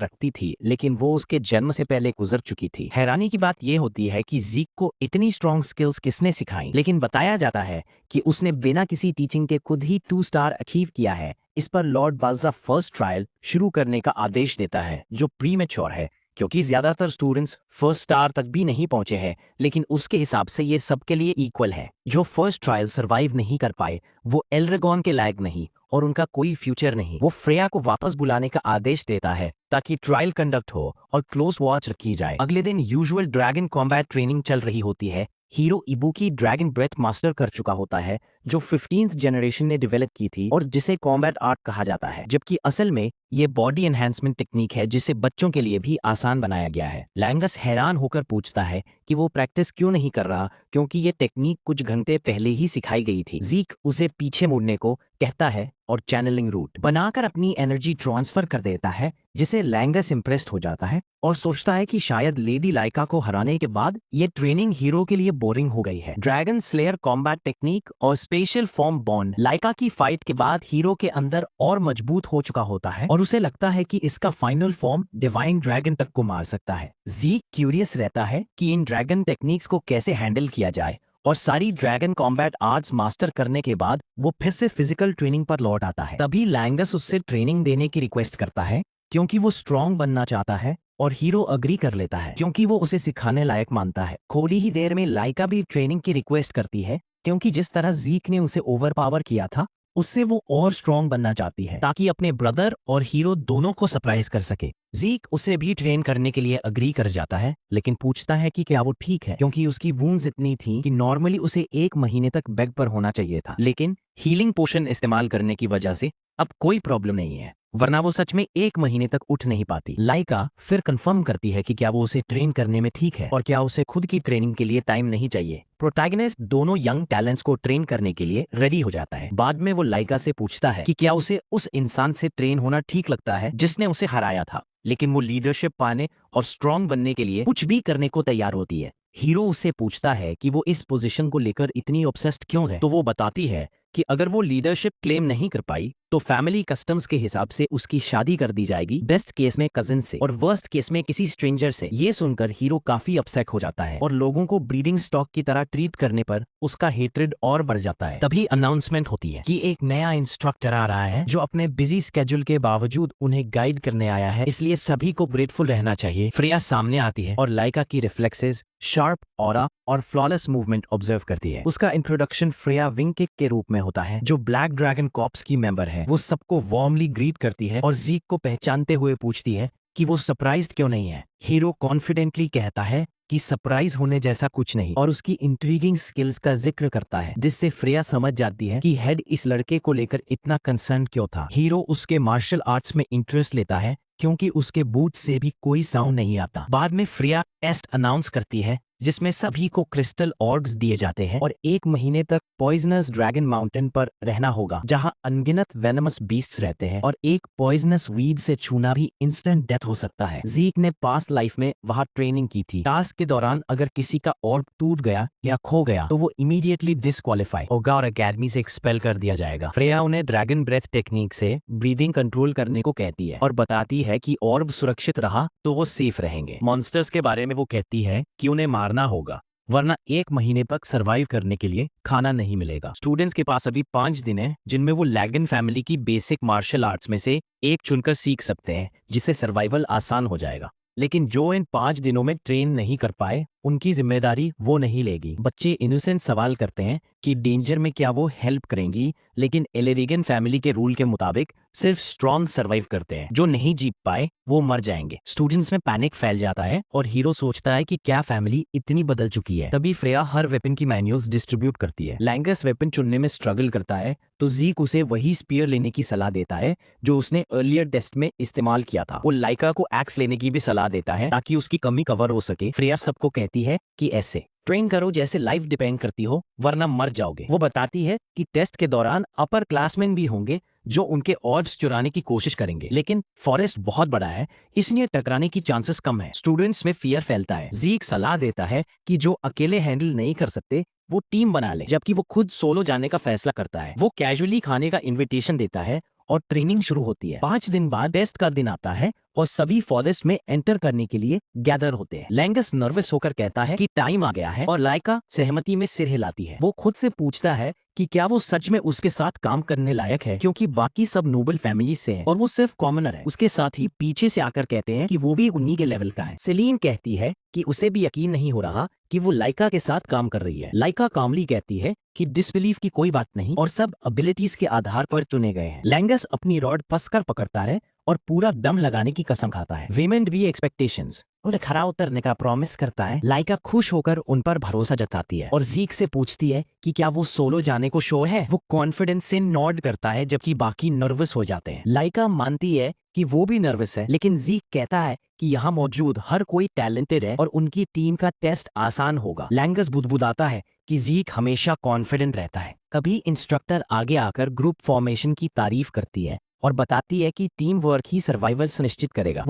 रखती थी, लेकिन वो उसके जन्म से पहले गुजर चुकी थी। हैरानी की बात यह होती है कि ज़ीक को इतनी स्ट्रॉन्ग स्किल्स किसने सिखाई, लेकिन बताया जाता है कि उसने बिना किसी टीचिंग के खुद ही 2 स्टार अचीव किया है। इस पर लॉर्ड बाल्जा फर्स्ट ट्रायल शुरू करने का आदेश देता है, जो प्रीमेच्योर है क्योंकि ज्यादातर स्टूडेंट्स फर्स्ट स्टार तक भी नहीं पहुंचे हैं, लेकिन उसके हिसाब से ये सबके लिए इक्वल है। जो फर्स्ट ट्रायल सरवाइव नहीं कर पाए वो एल्ड्रेगॉन के लायक नहीं और उनका कोई फ्यूचर नहीं। वो फ्रेया को वापस बुलाने का आदेश देता है ताकि ट्रायल कंडक्ट हो और क्लोज वॉच रखी जाए। अगले दिन यूजुअल ड्रैगन कॉम्बैट ट्रेनिंग चल रही होती है। हीरो इबुकी ड्रैगन ब्रेथ मास्टर कर चुका होता है, जो 15th जनरेशन ने डेवलप की थी और जिसे कॉम्बैट आर्ट कहा जाता है, जबकि असल में ये बॉडी एनहांसमेंट टेक्निक है जिसे बच्चों के लिए भी आसान बनाया गया है। लैंगस हैरान होकर पूछता है कि वो प्रैक्टिस क्यों नहीं कर रहा, क्योंकि ये टेक्निक कुछ घंटे पहले ही सिखाई गई थी। ज़ीक उसे पीछे मुड़ने को कहता है और चैनलिंग रूट बनाकर अपनी एनर्जी ट्रांसफर कर देता है, जिसे लैंगस इम्प्रेस्ड हो जाता है और सोचता है कि शायद लेडी लाइका को हराने के बाद ये ट्रेनिंग हीरो के लिए बोरिंग हो गई है। ड्रैगन स्लेयर कॉम्बैट टेक्निक और स्पेशल फॉर्म बॉन्ड लाइका की फाइट के बाद हीरो के अंदर और मजबूत हो चुका होता है और उसे लगता है कि इसका फाइनल फॉर्म डिवाइन ड्रैगन तक को मार सकता है। ज़ीक क्यूरियस रहता है कि इन ड्रैगन टेक्निक्स को कैसे हैंडल किया जाए और सारी ड्रैगन कॉम्बैट आर्ट्स मास्टर करने के बाद वो फिर से फिजिकल ट्रेनिंग पर लौट आता है। तभी लैंगस उससे ट्रेनिंग देने की रिक्वेस्ट करता है क्योंकि वो स्ट्रॉन्ग बनना चाहता है और हीरो अग्री कर लेता है क्योंकि वो उसे सिखाने लायक मानता है। थोड़ी ही देर में लाइका भी ट्रेनिंग की रिक्वेस्ट करती है क्योंकि जिस तरह ज़ीक ने उसे ओवरपावर किया था उससे वो और स्ट्रॉन्ग बनना चाहती है ताकि अपने ब्रदर और हीरो दोनों को सरप्राइज कर सके। ज़ीक उसे भी ट्रेन करने के लिए अग्री कर जाता है, लेकिन पूछता है कि क्या वो ठीक है क्योंकि उसकी वूंड्स इतनी थी कि नॉर्मली उसे 1 महीने तक बेड पर होना चाहिए था, लेकिन हीलिंग पोशन इस्तेमाल करने की वजह से अब कोई प्रॉब्लम नहीं है, वरना वो सच में 1 महीने तक उठ नहीं पाती। लाइका फिर कंफर्म करती है कि क्या वो उसे ट्रेन करने में ठीक है और क्या उसे खुद की ट्रेनिंग के लिए टाइम नहीं चाहिए। प्रोटैगनिस्ट दोनों यंग टैलेंट्स को ट्रेन करने के लिए रेडी हो जाता है। बाद में वो लाइका से पूछता है कि क्या उसे उस इंसान से ट्रेन होना ठीक लगता है जिसने उसे हराया था, लेकिन वो लीडरशिप पाने और स्ट्रॉन्ग बनने के लिए कुछ भी करने को तैयार होती है। हीरो उससे पूछता है कि वो इस पोजीशन को लेकर इतनी ऑब्सेस्ड क्यों है, तो वो बताती है कि अगर वो लीडरशिप क्लेम नहीं कर पाई तो फैमिली कस्टम्स के हिसाब से उसकी शादी कर दी जाएगी, बेस्ट केस में कजिन से और वर्स्ट केस में किसी स्ट्रेंजर से। ये सुनकर हीरो काफी अपसेट हो जाता है और लोगों को ब्रीडिंग स्टॉक की तरह ट्रीट करने पर उसका हेट्रेड और बढ़ जाता है। तभी अनाउंसमेंट होती है कि एक नया इंस्ट्रक्टर आ रहा है जो अपने बिजी स्केड्यूल के बावजूद उन्हें गाइड करने आया है, इसलिए सभी को ग्रेटफुल रहना चाहिए। फ्रेया सामने आती है और लाइका की रिफ्लेक्सेस, शार्प ऑरा और फ्लॉलेस मूवमेंट ऑब्जर्व करती है। उसका इंट्रोडक्शन फ्रेया विंग किक के रूप में होता है, जो ब्लैक ड्रैगन कॉर्प्स की मेंबर है। वो सबको वार्मली ग्रीट करती है और ज़ीक को पहचानते हुए पूछती है कि वो सरप्राइज्ड क्यों नहीं है। हीरो कॉन्फिडेंटली कहता है कि सरप्राइज होने जैसा कुछ नहीं और उसकी इंट्रीगिंग स्किल्स का जिक्र करता है, जिससे फ्रेया समझ जाती है कि हेड इस लड़के को लेकर इतना कंसर्न क्यों था। हीरो उसके मार्शल आर्ट्स में इंटरेस्ट लेता है क्योंकि उसके बूट से भी कोई साउंड नहीं आता। बाद में फ्रेया टेस्ट अनाउंस करती है जिसमें सभी को क्रिस्टल ऑर्ब्स दिए जाते हैं और 1 महीने तक पॉइजनस ड्रैगन माउंटेन पर रहना होगा, जहां अनगिनत वेनमस बीस्ट्स रहते हैं और एक पॉइजनस वीड से छूना भी इंस्टेंट डेथ हो सकता है। ज़ीक ने पास्ट लाइफ में वहां ट्रेनिंग की थी। टास्क के दौरान अगर किसी का ऑर्ब टूट गया या खो गया तो वो इमीडिएटली डिस्क्वालीफाई होगा और एकेडमी से एक्सपेल कर दिया जाएगा। फ्रेया उन्हें ड्रैगन ब्रेथ टेक्निक से ब्रीदिंग कंट्रोल करने को कहती है और बताती है कि ऑर्ब सुरक्षित रहा तो वो सेफ रहेंगे। मॉन्स्टर्स के बारे में वो कहती है कि उन्हें मारना होगा, वरना 1 महीने तक सरवाइव करने के लिए खाना नहीं मिलेगा। स्टूडेंट्स के पास अभी 5 दिन है जिनमें वो लैगन फैमिली की बेसिक मार्शल आर्ट्स में से एक चुनकर सीख सकते हैं, जिससे सर्वाइवल आसान हो जाएगा। लेकिन जो इन 5 दिनों में ट्रेन नहीं कर पाए उनकी जिम्मेदारी वो नहीं लेगी। बच्चे इनोसेंट सवाल करते हैं कि डेंजर में क्या वो हेल्प करेंगी, लेकिन एलेरिगन फैमिली के रूल के मुताबिक सिर्फ स्ट्रॉन्ग सर्वाइव करते हैं, जो नहीं जीत पाए वो मर जाएंगे। स्टूडेंट्स में पैनिक फैल जाता है और हीरो सोचता है कि क्या फैमिली इतनी बदल चुकी है। तभी फ्रेया हर वेपन की मैन्यूल्स डिस्ट्रीब्यूट करती है। लैंगस वेपन चुनने में स्ट्रगल करता है तो ज़ीक उसे वही स्पीयर लेने की सलाह देता है जो उसने अर्लियर टेस्ट में इस्तेमाल किया था। वो लाइका को एक्स लेने की भी सलाह देता है ताकि उसकी कमी कवर हो सके। फ्रेया सबको कहती है कि ऐसे ट्रेन करो जैसे लाइफ डिपेंड करती हो, वरना मर जाओगे। वो बताती है कि टेस्ट के दौरान अपर क्लासमैन भी होंगे जो उनके ऑर्ब्स चुराने की कोशिश करेंगे, लेकिन फॉरेस्ट बहुत बड़ा है इसलिए टकराने की चांसेस कम है। स्टूडेंट्स में फियर फैलता है। ज़ीक सलाह देता है कि जो अकेले हैंडल नहीं कर सकते वो टीम बना ले, जबकि वो खुद सोलो जाने का फैसला करता है। वो कैजुअली खाने का इन्विटेशन देता है और ट्रेनिंग शुरू होती है। 5 दिन बाद टेस्ट का दिन आता है और सभी फॉरेस्ट में एंटर करने के लिए गैदर होते हैं। लैंगस नर्वस होकर कहता है कि टाइम आ गया है और लाइका सहमति में सिर हिलाती है। वो खुद से पूछता है कि क्या वो सच में उसके साथ काम करने लायक है, क्योंकि बाकी सब नोबल फैमिली से हैं और वो सिर्फ कॉमनर है। उसके साथ ही पीछे से आकर कहते हैं कि वो भी उन्हीं के लेवल का है। सेलीन कहती है कि उसे भी यकीन नहीं हो रहा कि वो लाइका के साथ काम कर रही है। लाइका कामली कहती है कि डिसबिलीफ की कोई बात नहीं और सब एबिलिटीज के आधार पर चुने गए हैं। लैंगस अपनी रॉड कसकर पकड़ता है और पूरा दम लगाने की कसम खाता है। वेमेंट भी एक्सपेक्टेशंस और खरा उतरने का प्रॉमिस करता है। लाइका खुश होकर उन पर भरोसा जताती है और ज़ीक से पूछती है कि क्या वो सोलो जाने को श्योर है। वो कॉन्फिडेंस से नॉड करता है जबकि बाकी नर्वस हो जाते हैं। लाइका मानती है कि वो भी नर्वस है, लेकिन ज़ीक कहता है कि यहाँ मौजूद हर कोई टैलेंटेड है और उनकी टीम का टेस्ट आसान होगा। लैंगस बुदबुदाता है कि ज़ीक हमेशा कॉन्फिडेंट रहता है। कभी इंस्ट्रक्टर आगे आकर ग्रुप फॉर्मेशन की तारीफ करती है और बताती है कि टीम वर्क ही सर्वाइवल सुनिश्चित करेगा।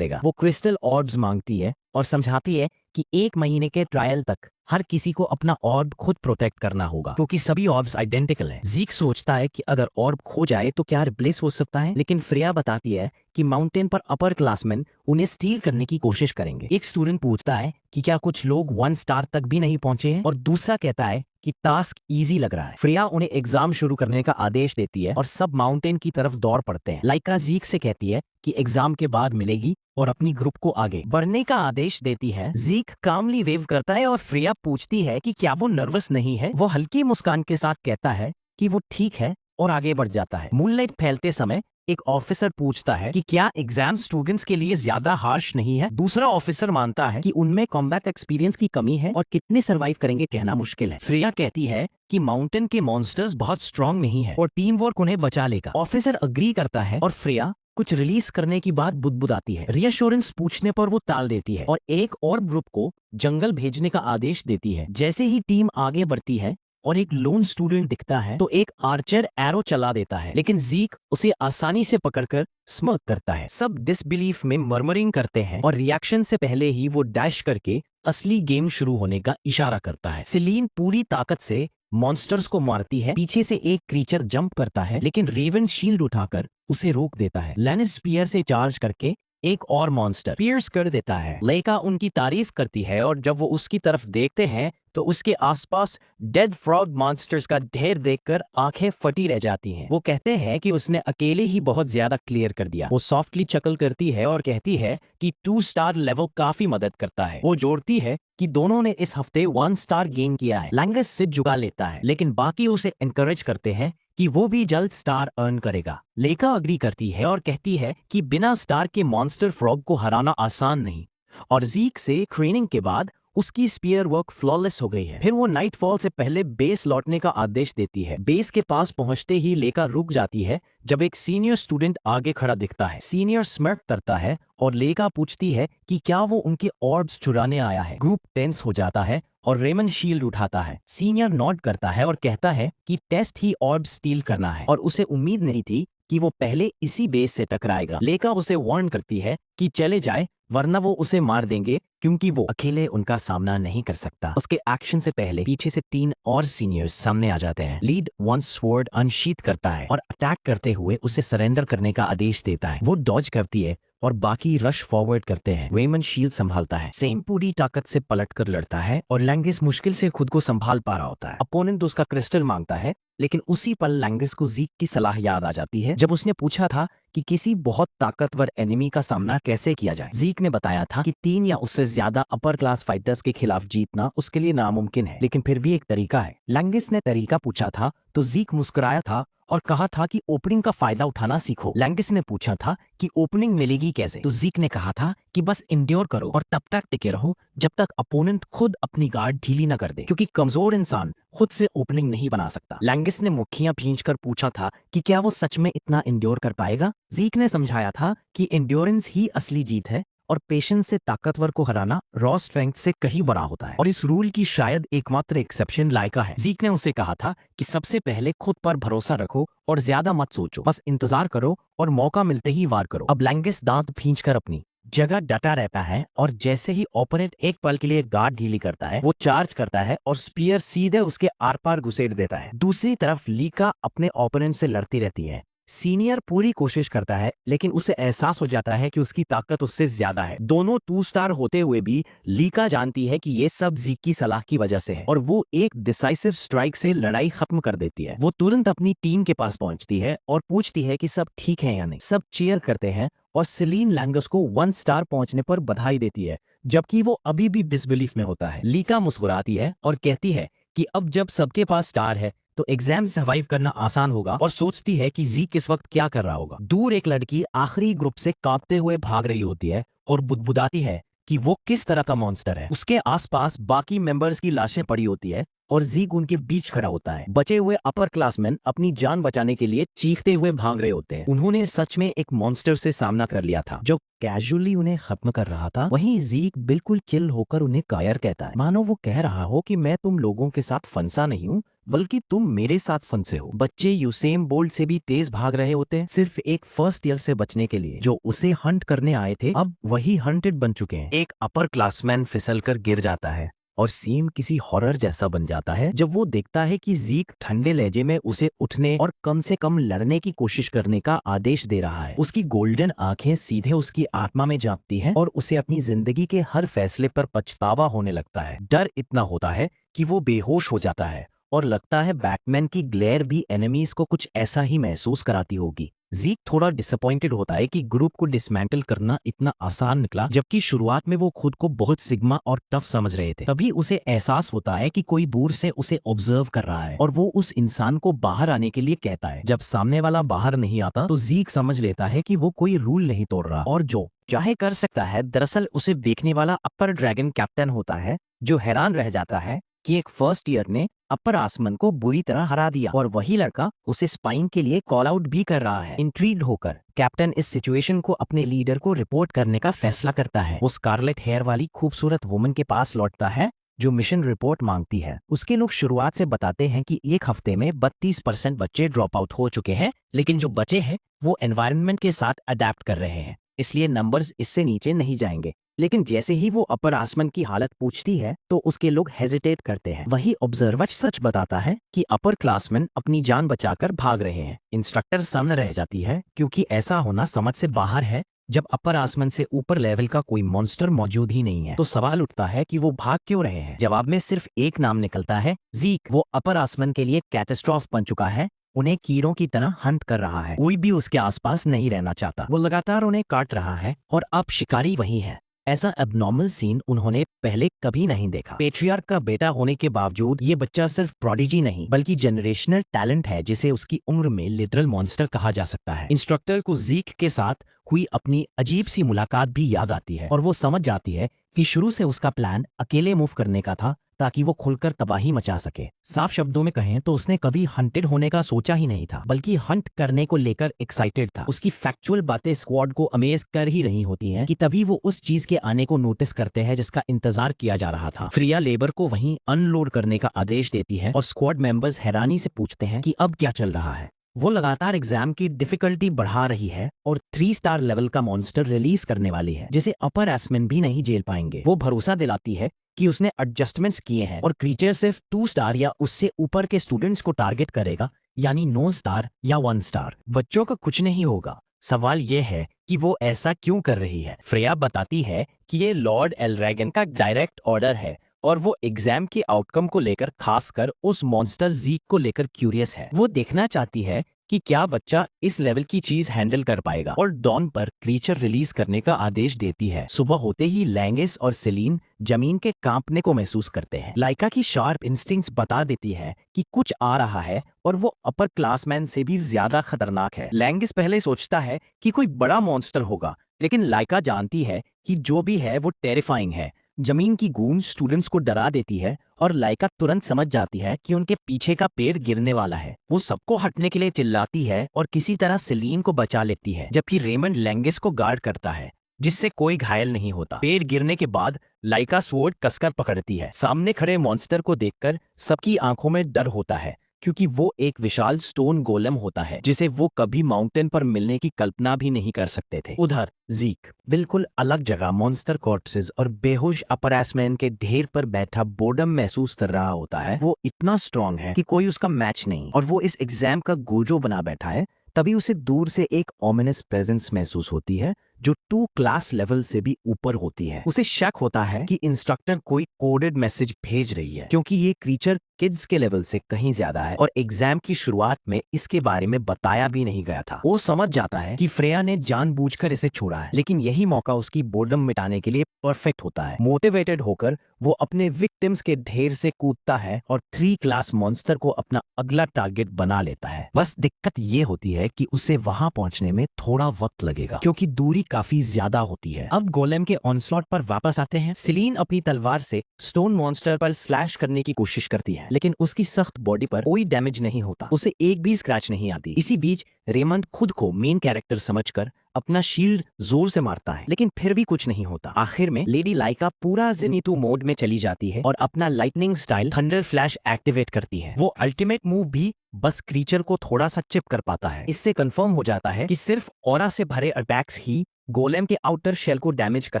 वो क्रिस्टल ऑर्ब्स मांगती है और समझाती है कि 1 महीने के ट्रायल तक हर किसी को अपना ऑर्ब खुद प्रोटेक्ट करना होगा, क्योंकि सभी ऑर्ब्स आइडेंटिकल हैं। ज़ीक सोचता है कि अगर ऑर्ब खो जाए तो क्या रिप्लेस हो सकता है, लेकिन फ्रेया बताती है कि माउंटेन पर अपर क्लासमैन उन्हें स्टील करने की कोशिश करेंगे। एक स्टूडेंट पूछता है कि क्या कुछ लोग 1 स्टार तक भी नहीं पहुंचे हैं और दूसरा कहता है कि टास्क इजी लग रहा है। फ्रेया उन्हें एग्जाम शुरू करने का आदेश देती है और सब माउंटेन की तरफ दौड़ पड़ते हैं। लाइका ज़ीक से कहती है कि एग्जाम के बाद मिलेगी और अपनी ग्रुप को आगे बढ़ने का आदेश देती है। ज़ीक कामली वेव करता है और फ्रेया पूछती है कि क्या वो नर्वस नहीं है। वो हल्की मुस्कान के साथ कहता है कि वो ठीक है और आगे बढ़ जाता है। मूनलाइट फैलते समय एक ऑफिसर पूछता है कि क्या एग्जाम स्टूडेंट्स के लिए ज्यादा हार्श नहीं है। दूसरा ऑफिसर मानता है कि उनमें कॉम्बैट एक्सपीरियंस की कमी है और कितने सरवाइव करेंगे कहना मुश्किल है। फ्रेया कहती है कि माउंटेन के मॉन्स्टर्स बहुत स्ट्रांग नहीं है और टीम वर्क उन्हें बचा लेगा। ऑफिसर अग्री करता है और फ्रेया कुछ रिलीज करने की बात बुदबुदाती है। रियश्योरेंस पूछने पर वो टाल देती है और एक और ग्रुप को जंगल भेजने का आदेश देती है। जैसे ही टीम आगे बढ़ती है और एक लोन स्टूडेंट दिखता है तो एक आर्चर एरो चला देता है, लेकिन ज़ीक उसे आसानी से पकड़कर स्मर्क करता है। सब डिसबिलीफ में मर्मरिंग करते हैं और रिएक्शन से पहले ही वो डैश करके असली गेम शुरू होने का इशारा करता है। सेलीन पूरी ताकत से मॉन्स्टर्स को मारती है। पीछे से एक क्रीचर जंप करता है, लेकिन रेवन शील्ड उठाकर उसे रोक देता है। लैनिस स्पीयर से चार्ज करके एक और मॉन्स्टर पियर्स कर देता है। लेका उनकी तारीफ करती है और जब वो उसकी तरफ देखते हैं तो उसके आसपास डेड फ्रॉग मॉन्स्टर्स का ढेर देखकर आंखें फटी रह जाती हैं। वो कहते हैं कि उसने अकेले ही बहुत ज्यादा क्लियर कर दिया। वो सॉफ्टली चकल करती है और कहती है कि 2 स्टार लेवल काफी मदद करता है। वो जोड़ती है कि दोनों ने इस हफ्ते 1 स्टार गेन किया है। लैंगस सिर झुका लेता है, लेकिन बाकी उसे एनकरेज करते हैं कि वो भी जल्द स्टार अर्न करेगा। लेका अग्री करती है और कहती है कि बिना स्टार के मॉन्स्टर फ्रॉग को हराना आसान नहीं, और ज़ीक से ट्रेनिंग के बाद उसकी स्पीयर वर्क फ्लॉलेस हो गई है। फिर वो नाइटफॉल से पहले बेस लौटने का आदेश देती है। बेस के पास पहुंचते ही लेका रुक जाती है जब एक सीनियर स्टूडेंट आगे खड़ा दिखता है। सीनियर स्mirk करता है और लेका पूछती है कि क्या वो उनके ऑर्ब्स चुराने आया है। ग्रुप टेंस हो जाता है और रेमन शील्ड उठाता है। सीनियर नॉड करता है और कहता है कि टेस्ट ही ऑर्ब स्टील करना है और उसे उम्मीद नहीं थी कि वो पहले इसी बेस से टकराएगा। लेका उसे वार्न करती है कि चले जाए वरना वो उसे मार देंगे, क्योंकि वो अकेले उनका सामना नहीं कर सकता। उसके एक्शन से पहले पीछे से 3 और सीनियर्स सामने आ जाते हैं। लीड वन स्वॉर्ड अनशीथ करता है और अटैक करते हुए उसे सरेंडर करने का आदेश देता है। वो डॉज करती है और बाकी रश फॉरवर्ड करते हैं। रेमन शील्ड संभालता है। सेम पूरी ताकत से पलटकर लड़ता है और लैंगिस मुश्किल से खुद को संभाल पा रहा होता है। अपोनेंट उसका क्रिस्टल मांगता है, लेकिन उसी पल लैंगिस को ज़ीक की सलाह याद आ जाती है जब उसने पूछा था कि किसी बहुत ताकतवर एनिमी का सामना कैसे किया जाए। ज़ीक ने बताया था कि 3 या उससे ज्यादा अपर क्लास फाइटर्स के खिलाफ जीतना उसके लिए नामुमकिन है, लेकिन फिर भी एक तरीका है। लैंगिस ने तरीका पूछा था तो ज़ीक मुस्कुराया था और कहा था कि ओपनिंग का फायदा उठाना सीखो। लैंगिस ने पूछा था कि ओपनिंग मिलेगी कैसे, तो ज़ीक ने कहा था कि बस इंड्योर करो और तब तक टिके रहो जब तक अपोनेंट खुद अपनी गार्ड ढीली न कर दे, क्योंकि कमजोर इंसान खुद से ओपनिंग नहीं बना सकता। लैंगिस ने मुट्ठियां भींचकर पूछा था कि क्या वो सच में इतना इंड्योर कर पाएगा। ज़ीक ने समझाया था कि इंड्योरेंस ही असली जीत है और पेशेंस से ताकतवर को हराना रॉ स्ट्रेंथ से कहीं बड़ा होता है। और इस रूल की शायद एकमात्र एक्सेप्शन लाइका है। ज़ीक ने उसे कहा था कि सबसे पहले खुद पर भरोसा रखो और ज्यादा मत सोचो, बस इंतजार करो और मौका मिलते ही वार करो। अब लैंगिस दांत भींचकर अपनी जगह डटा रहता है और जैसे ही ओपोनेंट एक पल के लिए गार्ड ढीली करता है, वो चार्ज करता है और स्पीयर सीधे उसके आर पार घुसेड़ देता है। दूसरी तरफ लीका अपने ओपोनेंट से लड़ती रहती है। सीनियर पूरी कोशिश करता है लेकिन उसे एहसास हो जाता है कि उसकी ताकत उससे ज्यादा है। दोनों 2 स्टार होते हुए भी लीका जानती है कि ये सब ज़ीक की सलाह की वजह से है और वो एक डिसाइसिव स्ट्राइक से लड़ाई खत्म कर देती है। वो तुरंत अपनी टीम के पास पहुंचती है और पूछती है कि सब ठीक है या नहीं। सब चीयर करते हैं और सेलिन लैंगस को 1 स्टार पहुंचने पर बधाई देती है, जबकि वो अभी भी डिसबिलीफ में होता है। लीका मुस्कुराती है और कहती है कि अब जब सबके पास स्टार है तो एग्जाम सर्वाइव करना आसान होगा और सोचती है कि ज़ीक इस वक्त क्या कर रहा होगा। दूर एक लड़की आखिरी ग्रुप से कांपते हुए भाग रही होती है और बुदबुदाती है कि वो किस तरह का मॉन्स्टर है। उसके आसपास बाकी मेंबर्स की लाशें पड़ी होती है और ज़ीक उनके बीच खड़ा होता है। बचे हुए अपर क्लासमैन अपनी जान बचाने के लिए चीखते हुए भाग रहे होते हैं। उन्होंने सच में एक मॉन्स्टर से सामना कर लिया था जो कैजुअली उन्हें खत्म कर रहा था। वहीं ज़ीक बिल्कुल चिल होकर उन्हें कायर कहता है, मानो वो कह रहा हो कि मैं तुम लोगों के साथ फंसा नहीं हूँ बल्कि तुम मेरे साथ फंसे हो। बच्चे यूसेन बोल्ट से भी तेज भाग रहे होते हैं सिर्फ एक फर्स्ट ईयर से बचने के लिए। जो उसे हंट करने आए थे अब वही हंटेड बन चुके हैं। एक अपर क्लासमैन फिसलकर गिर जाता है और सीन किसी हॉरर जैसा बन जाता है जब वो देखता है कि ज़ीक ठंडे लहजे में उसे उठने और कम से कम लड़ने की कोशिश करने का आदेश दे रहा है। उसकी गोल्डन आंखें सीधे उसकी आत्मा में झांकती हैं और उसे अपनी जिंदगी के हर फैसले पर पछतावा होने लगता है। डर इतना होता है कि वो बेहोश हो जाता है और लगता है बैटमैन की ग्लेयर भी एनिमीज को कुछ ऐसा ही महसूस कराती होगी। ज़ीक थोड़ा डिसअपॉइंटेड होता है कि ग्रुप को डिसमेंटल करना इतना आसान निकला, जबकि शुरुआत में वो खुद को बहुत सिग्मा और टफ समझ रहे थे। तभी उसे एहसास होता है कि कोई दूर से उसे ऑब्जर्व कर रहा है और वो उस इंसान को बाहर आने के लिए कहता है। जब सामने वाला बाहर नहीं आता तो ज़ीक समझ लेता है कि वो कोई रूल नहीं तोड़ रहा और जो चाहे कर सकता है। दरअसल उसे देखने वाला अपर ड्रैगन कैप्टन होता है जो हैरान रह जाता है कि एक फर्स्ट ईयर ने अपर आसमान को बुरी तरह हरा दिया और वही लड़का उसे स्पाइन के लिए कॉल आउट भी कर रहा है। इंट्रीग्ड होकर कैप्टन इस सिचुएशन को अपने लीडर को रिपोर्ट करने का फैसला करता है। वो स्कारलेट हेयर वाली खूबसूरत वुमन के पास लौटता है जो मिशन रिपोर्ट मांगती है। उसके लोग शुरुआत से बताते हैं कि एक हफ्ते में 32% बच्चे ड्रॉप आउट हो चुके हैं, लेकिन जो बचे हैं वो एनवायरनमेंट के साथ अडेप्ट कर रहे हैं, इसलिए नंबर्स इससे नीचे नहीं जाएंगे। लेकिन जैसे ही वो अपर आसमान की हालत पूछती है तो उसके लोग हेजिटेट करते हैं। वही ऑब्जर्वर सच बताता है कि अपर क्लासमैन अपनी जान बचाकर भाग रहे हैं। इंस्ट्रक्टर सन्न रह जाती है क्योंकि ऐसा होना समझ से बाहर है। जब अपर आसमान से ऊपर लेवल का कोई मॉन्स्टर मौजूद ही नहीं है तो सवाल उठता है कि वो भाग क्यों रहे हैं। जवाब में सिर्फ एक नाम निकलता है, ज़ीक। वो अपर आसमान के लिए कैटास्ट्रॉफ बन चुका है, उन्हें कीड़ों की तरह हंट कर रहा है। कोई भी उसके आसपास नहीं रहना चाहता। वो लगातार उन्हें काट रहा है और अब शिकारी वही है। ऐसा एबनॉर्मल सीन उन्होंने पहले कभी नहीं देखा। पेट्रियार्क का बेटा होने के बावजूद ये बच्चा सिर्फ प्रोडिजी नहीं बल्कि जनरेशनल टैलेंट है जिसे उसकी उम्र में लिटरल मॉन्स्टर कहा जा सकता है। इंस्ट्रक्टर को ज़ीक के साथ हुई अपनी अजीब सी मुलाकात भी याद आती है और वो समझ जाती है कि शुरू से उसका प्लान अकेले मूव करने का था ताकि वो खुलकर तबाही मचा सके। साफ शब्दों में कहें तो उसने कभी हंटेड होने का सोचा ही नहीं था, बल्कि हंट करने को लेकर एक्साइटेड था। उसकी फैक्चुअल बातें स्क्वाड को अमेज कर ही रही होती हैं कि तभी वो उस चीज के आने को नोटिस करते हैं जिसका इंतजार किया जा रहा था। फ्रिया लेबर को वहीं अनलोड करने का आदेश देती है और स्क्वाड मेंबर्स हैरानी से पूछते हैं कि अब क्या चल रहा है। वो लगातार एग्जाम की डिफिकल्टी बढ़ा रही है और 3 स्टार लेवल का मॉन्स्टर रिलीज करने वाली है जिसे अपर एसमेन भी नहीं झेल पाएंगे। वो भरोसा दिलाती है कि उसने एडजस्टमेंट्स किए हैं और क्रीचर सिर्फ 2 स्टार या उससे ऊपर के स्टूडेंट्स को टारगेट करेगा, यानी 9 स्टार या 1 स्टार। बच्चों का कुछ नहीं होगा। सवाल यह है कि वो ऐसा क्यों कर रही है। फ्रेया बताती है कि ये लॉर्ड एलरेगन का डायरेक्ट ऑर्डर है और वो एग्जाम के आउटकम को लेकर खासकर उस मॉन्स्टर ज़ीक को लेकर क्यूरियस है। वो देखना चाहती है कि क्या बच्चा इस लेवल की चीज हैंडल कर पाएगा और डॉन पर क्रीचर रिलीज करने का आदेश देती है। सुबह होते ही लैंगिस और सेलिन जमीन के कांपने को महसूस करते हैं। लाइका की शार्प इंस्टिंक्ट्स बता देती है कि कुछ आ रहा है और वो अपर क्लासमैन से भी ज्यादा खतरनाक है। लैंगिस पहले सोचता है कि कोई बड़ा मॉन्स्टर होगा, लेकिन लाइका जानती है कि जो भी है वो टेरिफाइंग है। जमीन की गूंज स्टूडेंट्स को डरा देती है और लाइका तुरंत समझ जाती है कि उनके पीछे का पेड़ गिरने वाला है। वो सबको हटने के लिए चिल्लाती है और किसी तरह सेलिन को बचा लेती है, जबकि रेमंड लैंगिस को गार्ड करता है। जिससे कोई घायल नहीं होता। पेड़ गिरने के बाद लाइका स्वॉर्ड कसकर पकड़ती है। सामने खड़े मॉन्स्टर को देखकर सबकी आंखों में डर होता है, क्योंकि वो एक विशाल स्टोन गोलम होता है जिसे वो कभी माउंटेन पर मिलने की कल्पना भी नहीं कर सकते थे। उधर जीक बिल्कुल अलग जगह मॉन्स्टर कॉर्प्सेस और बेहोश अपरासमैन के ढेर पर बैठा बोर्डम महसूस कर रहा होता है। वो इतना स्ट्रांग है कि कोई उसका मैच नहीं, और वो इस एग्जाम का गोजो बना बैठा है। तभी उसे दूर से एक ओमिनस प्रेजेंस महसूस होती है जो 2 क्लास लेवल से भी ऊपर होती है। उसे शक होता है कि इंस्ट्रक्टर कोई कोडेड मैसेज भेज रही है, क्योंकि ये क्रीचर किड्स के लेवल से कहीं ज्यादा है और एग्जाम की शुरुआत में इसके बारे में बताया भी नहीं गया था। वो समझ जाता है कि फ्रेया ने जानबूझकर इसे छोड़ा है, लेकिन यही मौका उसकी बोर्डम मिटाने के लिए परफेक्ट होता है। मोटिवेटेड होकर वो अपने विक्टिम्स के ढेर से कूदता है और 3 क्लास मॉन्स्टर को अपना अगला टारगेट बना लेता है। बस दिक्कत ये होती है कि उसे वहां पहुंचने में थोड़ा वक्त लगेगा, क्योंकि दूरी काफी ज्यादा होती है। अब गोलेम के ऑनस्लॉट पर वापस आते हैं। सेलीन अपनी तलवार से स्टोन मॉन्स्टर पर स्लैश करने की कोशिश करती है, लेकिन उसकी सख्त बॉडी पर कोई डैमेज नहीं होता, उसे एक भी स्क्रैच नहीं आती। इसी बीच रेमंड खुद को मेन कैरेक्टर समझकर अपना शील्ड जोर से मारता है, लेकिन फिर भी कुछ नहीं होता। आखिर में लेडी लाइका पूरा जेनिटू मोड में चली जाती है और अपना lightning style thunder flash activate करती है। वो अल्टीमेट मूव भी बस क्रीचर को थोड़ा सा चिप कर पाता है। इससे कंफर्म हो जाता है कि सिर्फ ऑरा से भरे अटैक्स ही गोलेम के आउटर शेल को डैमेज कर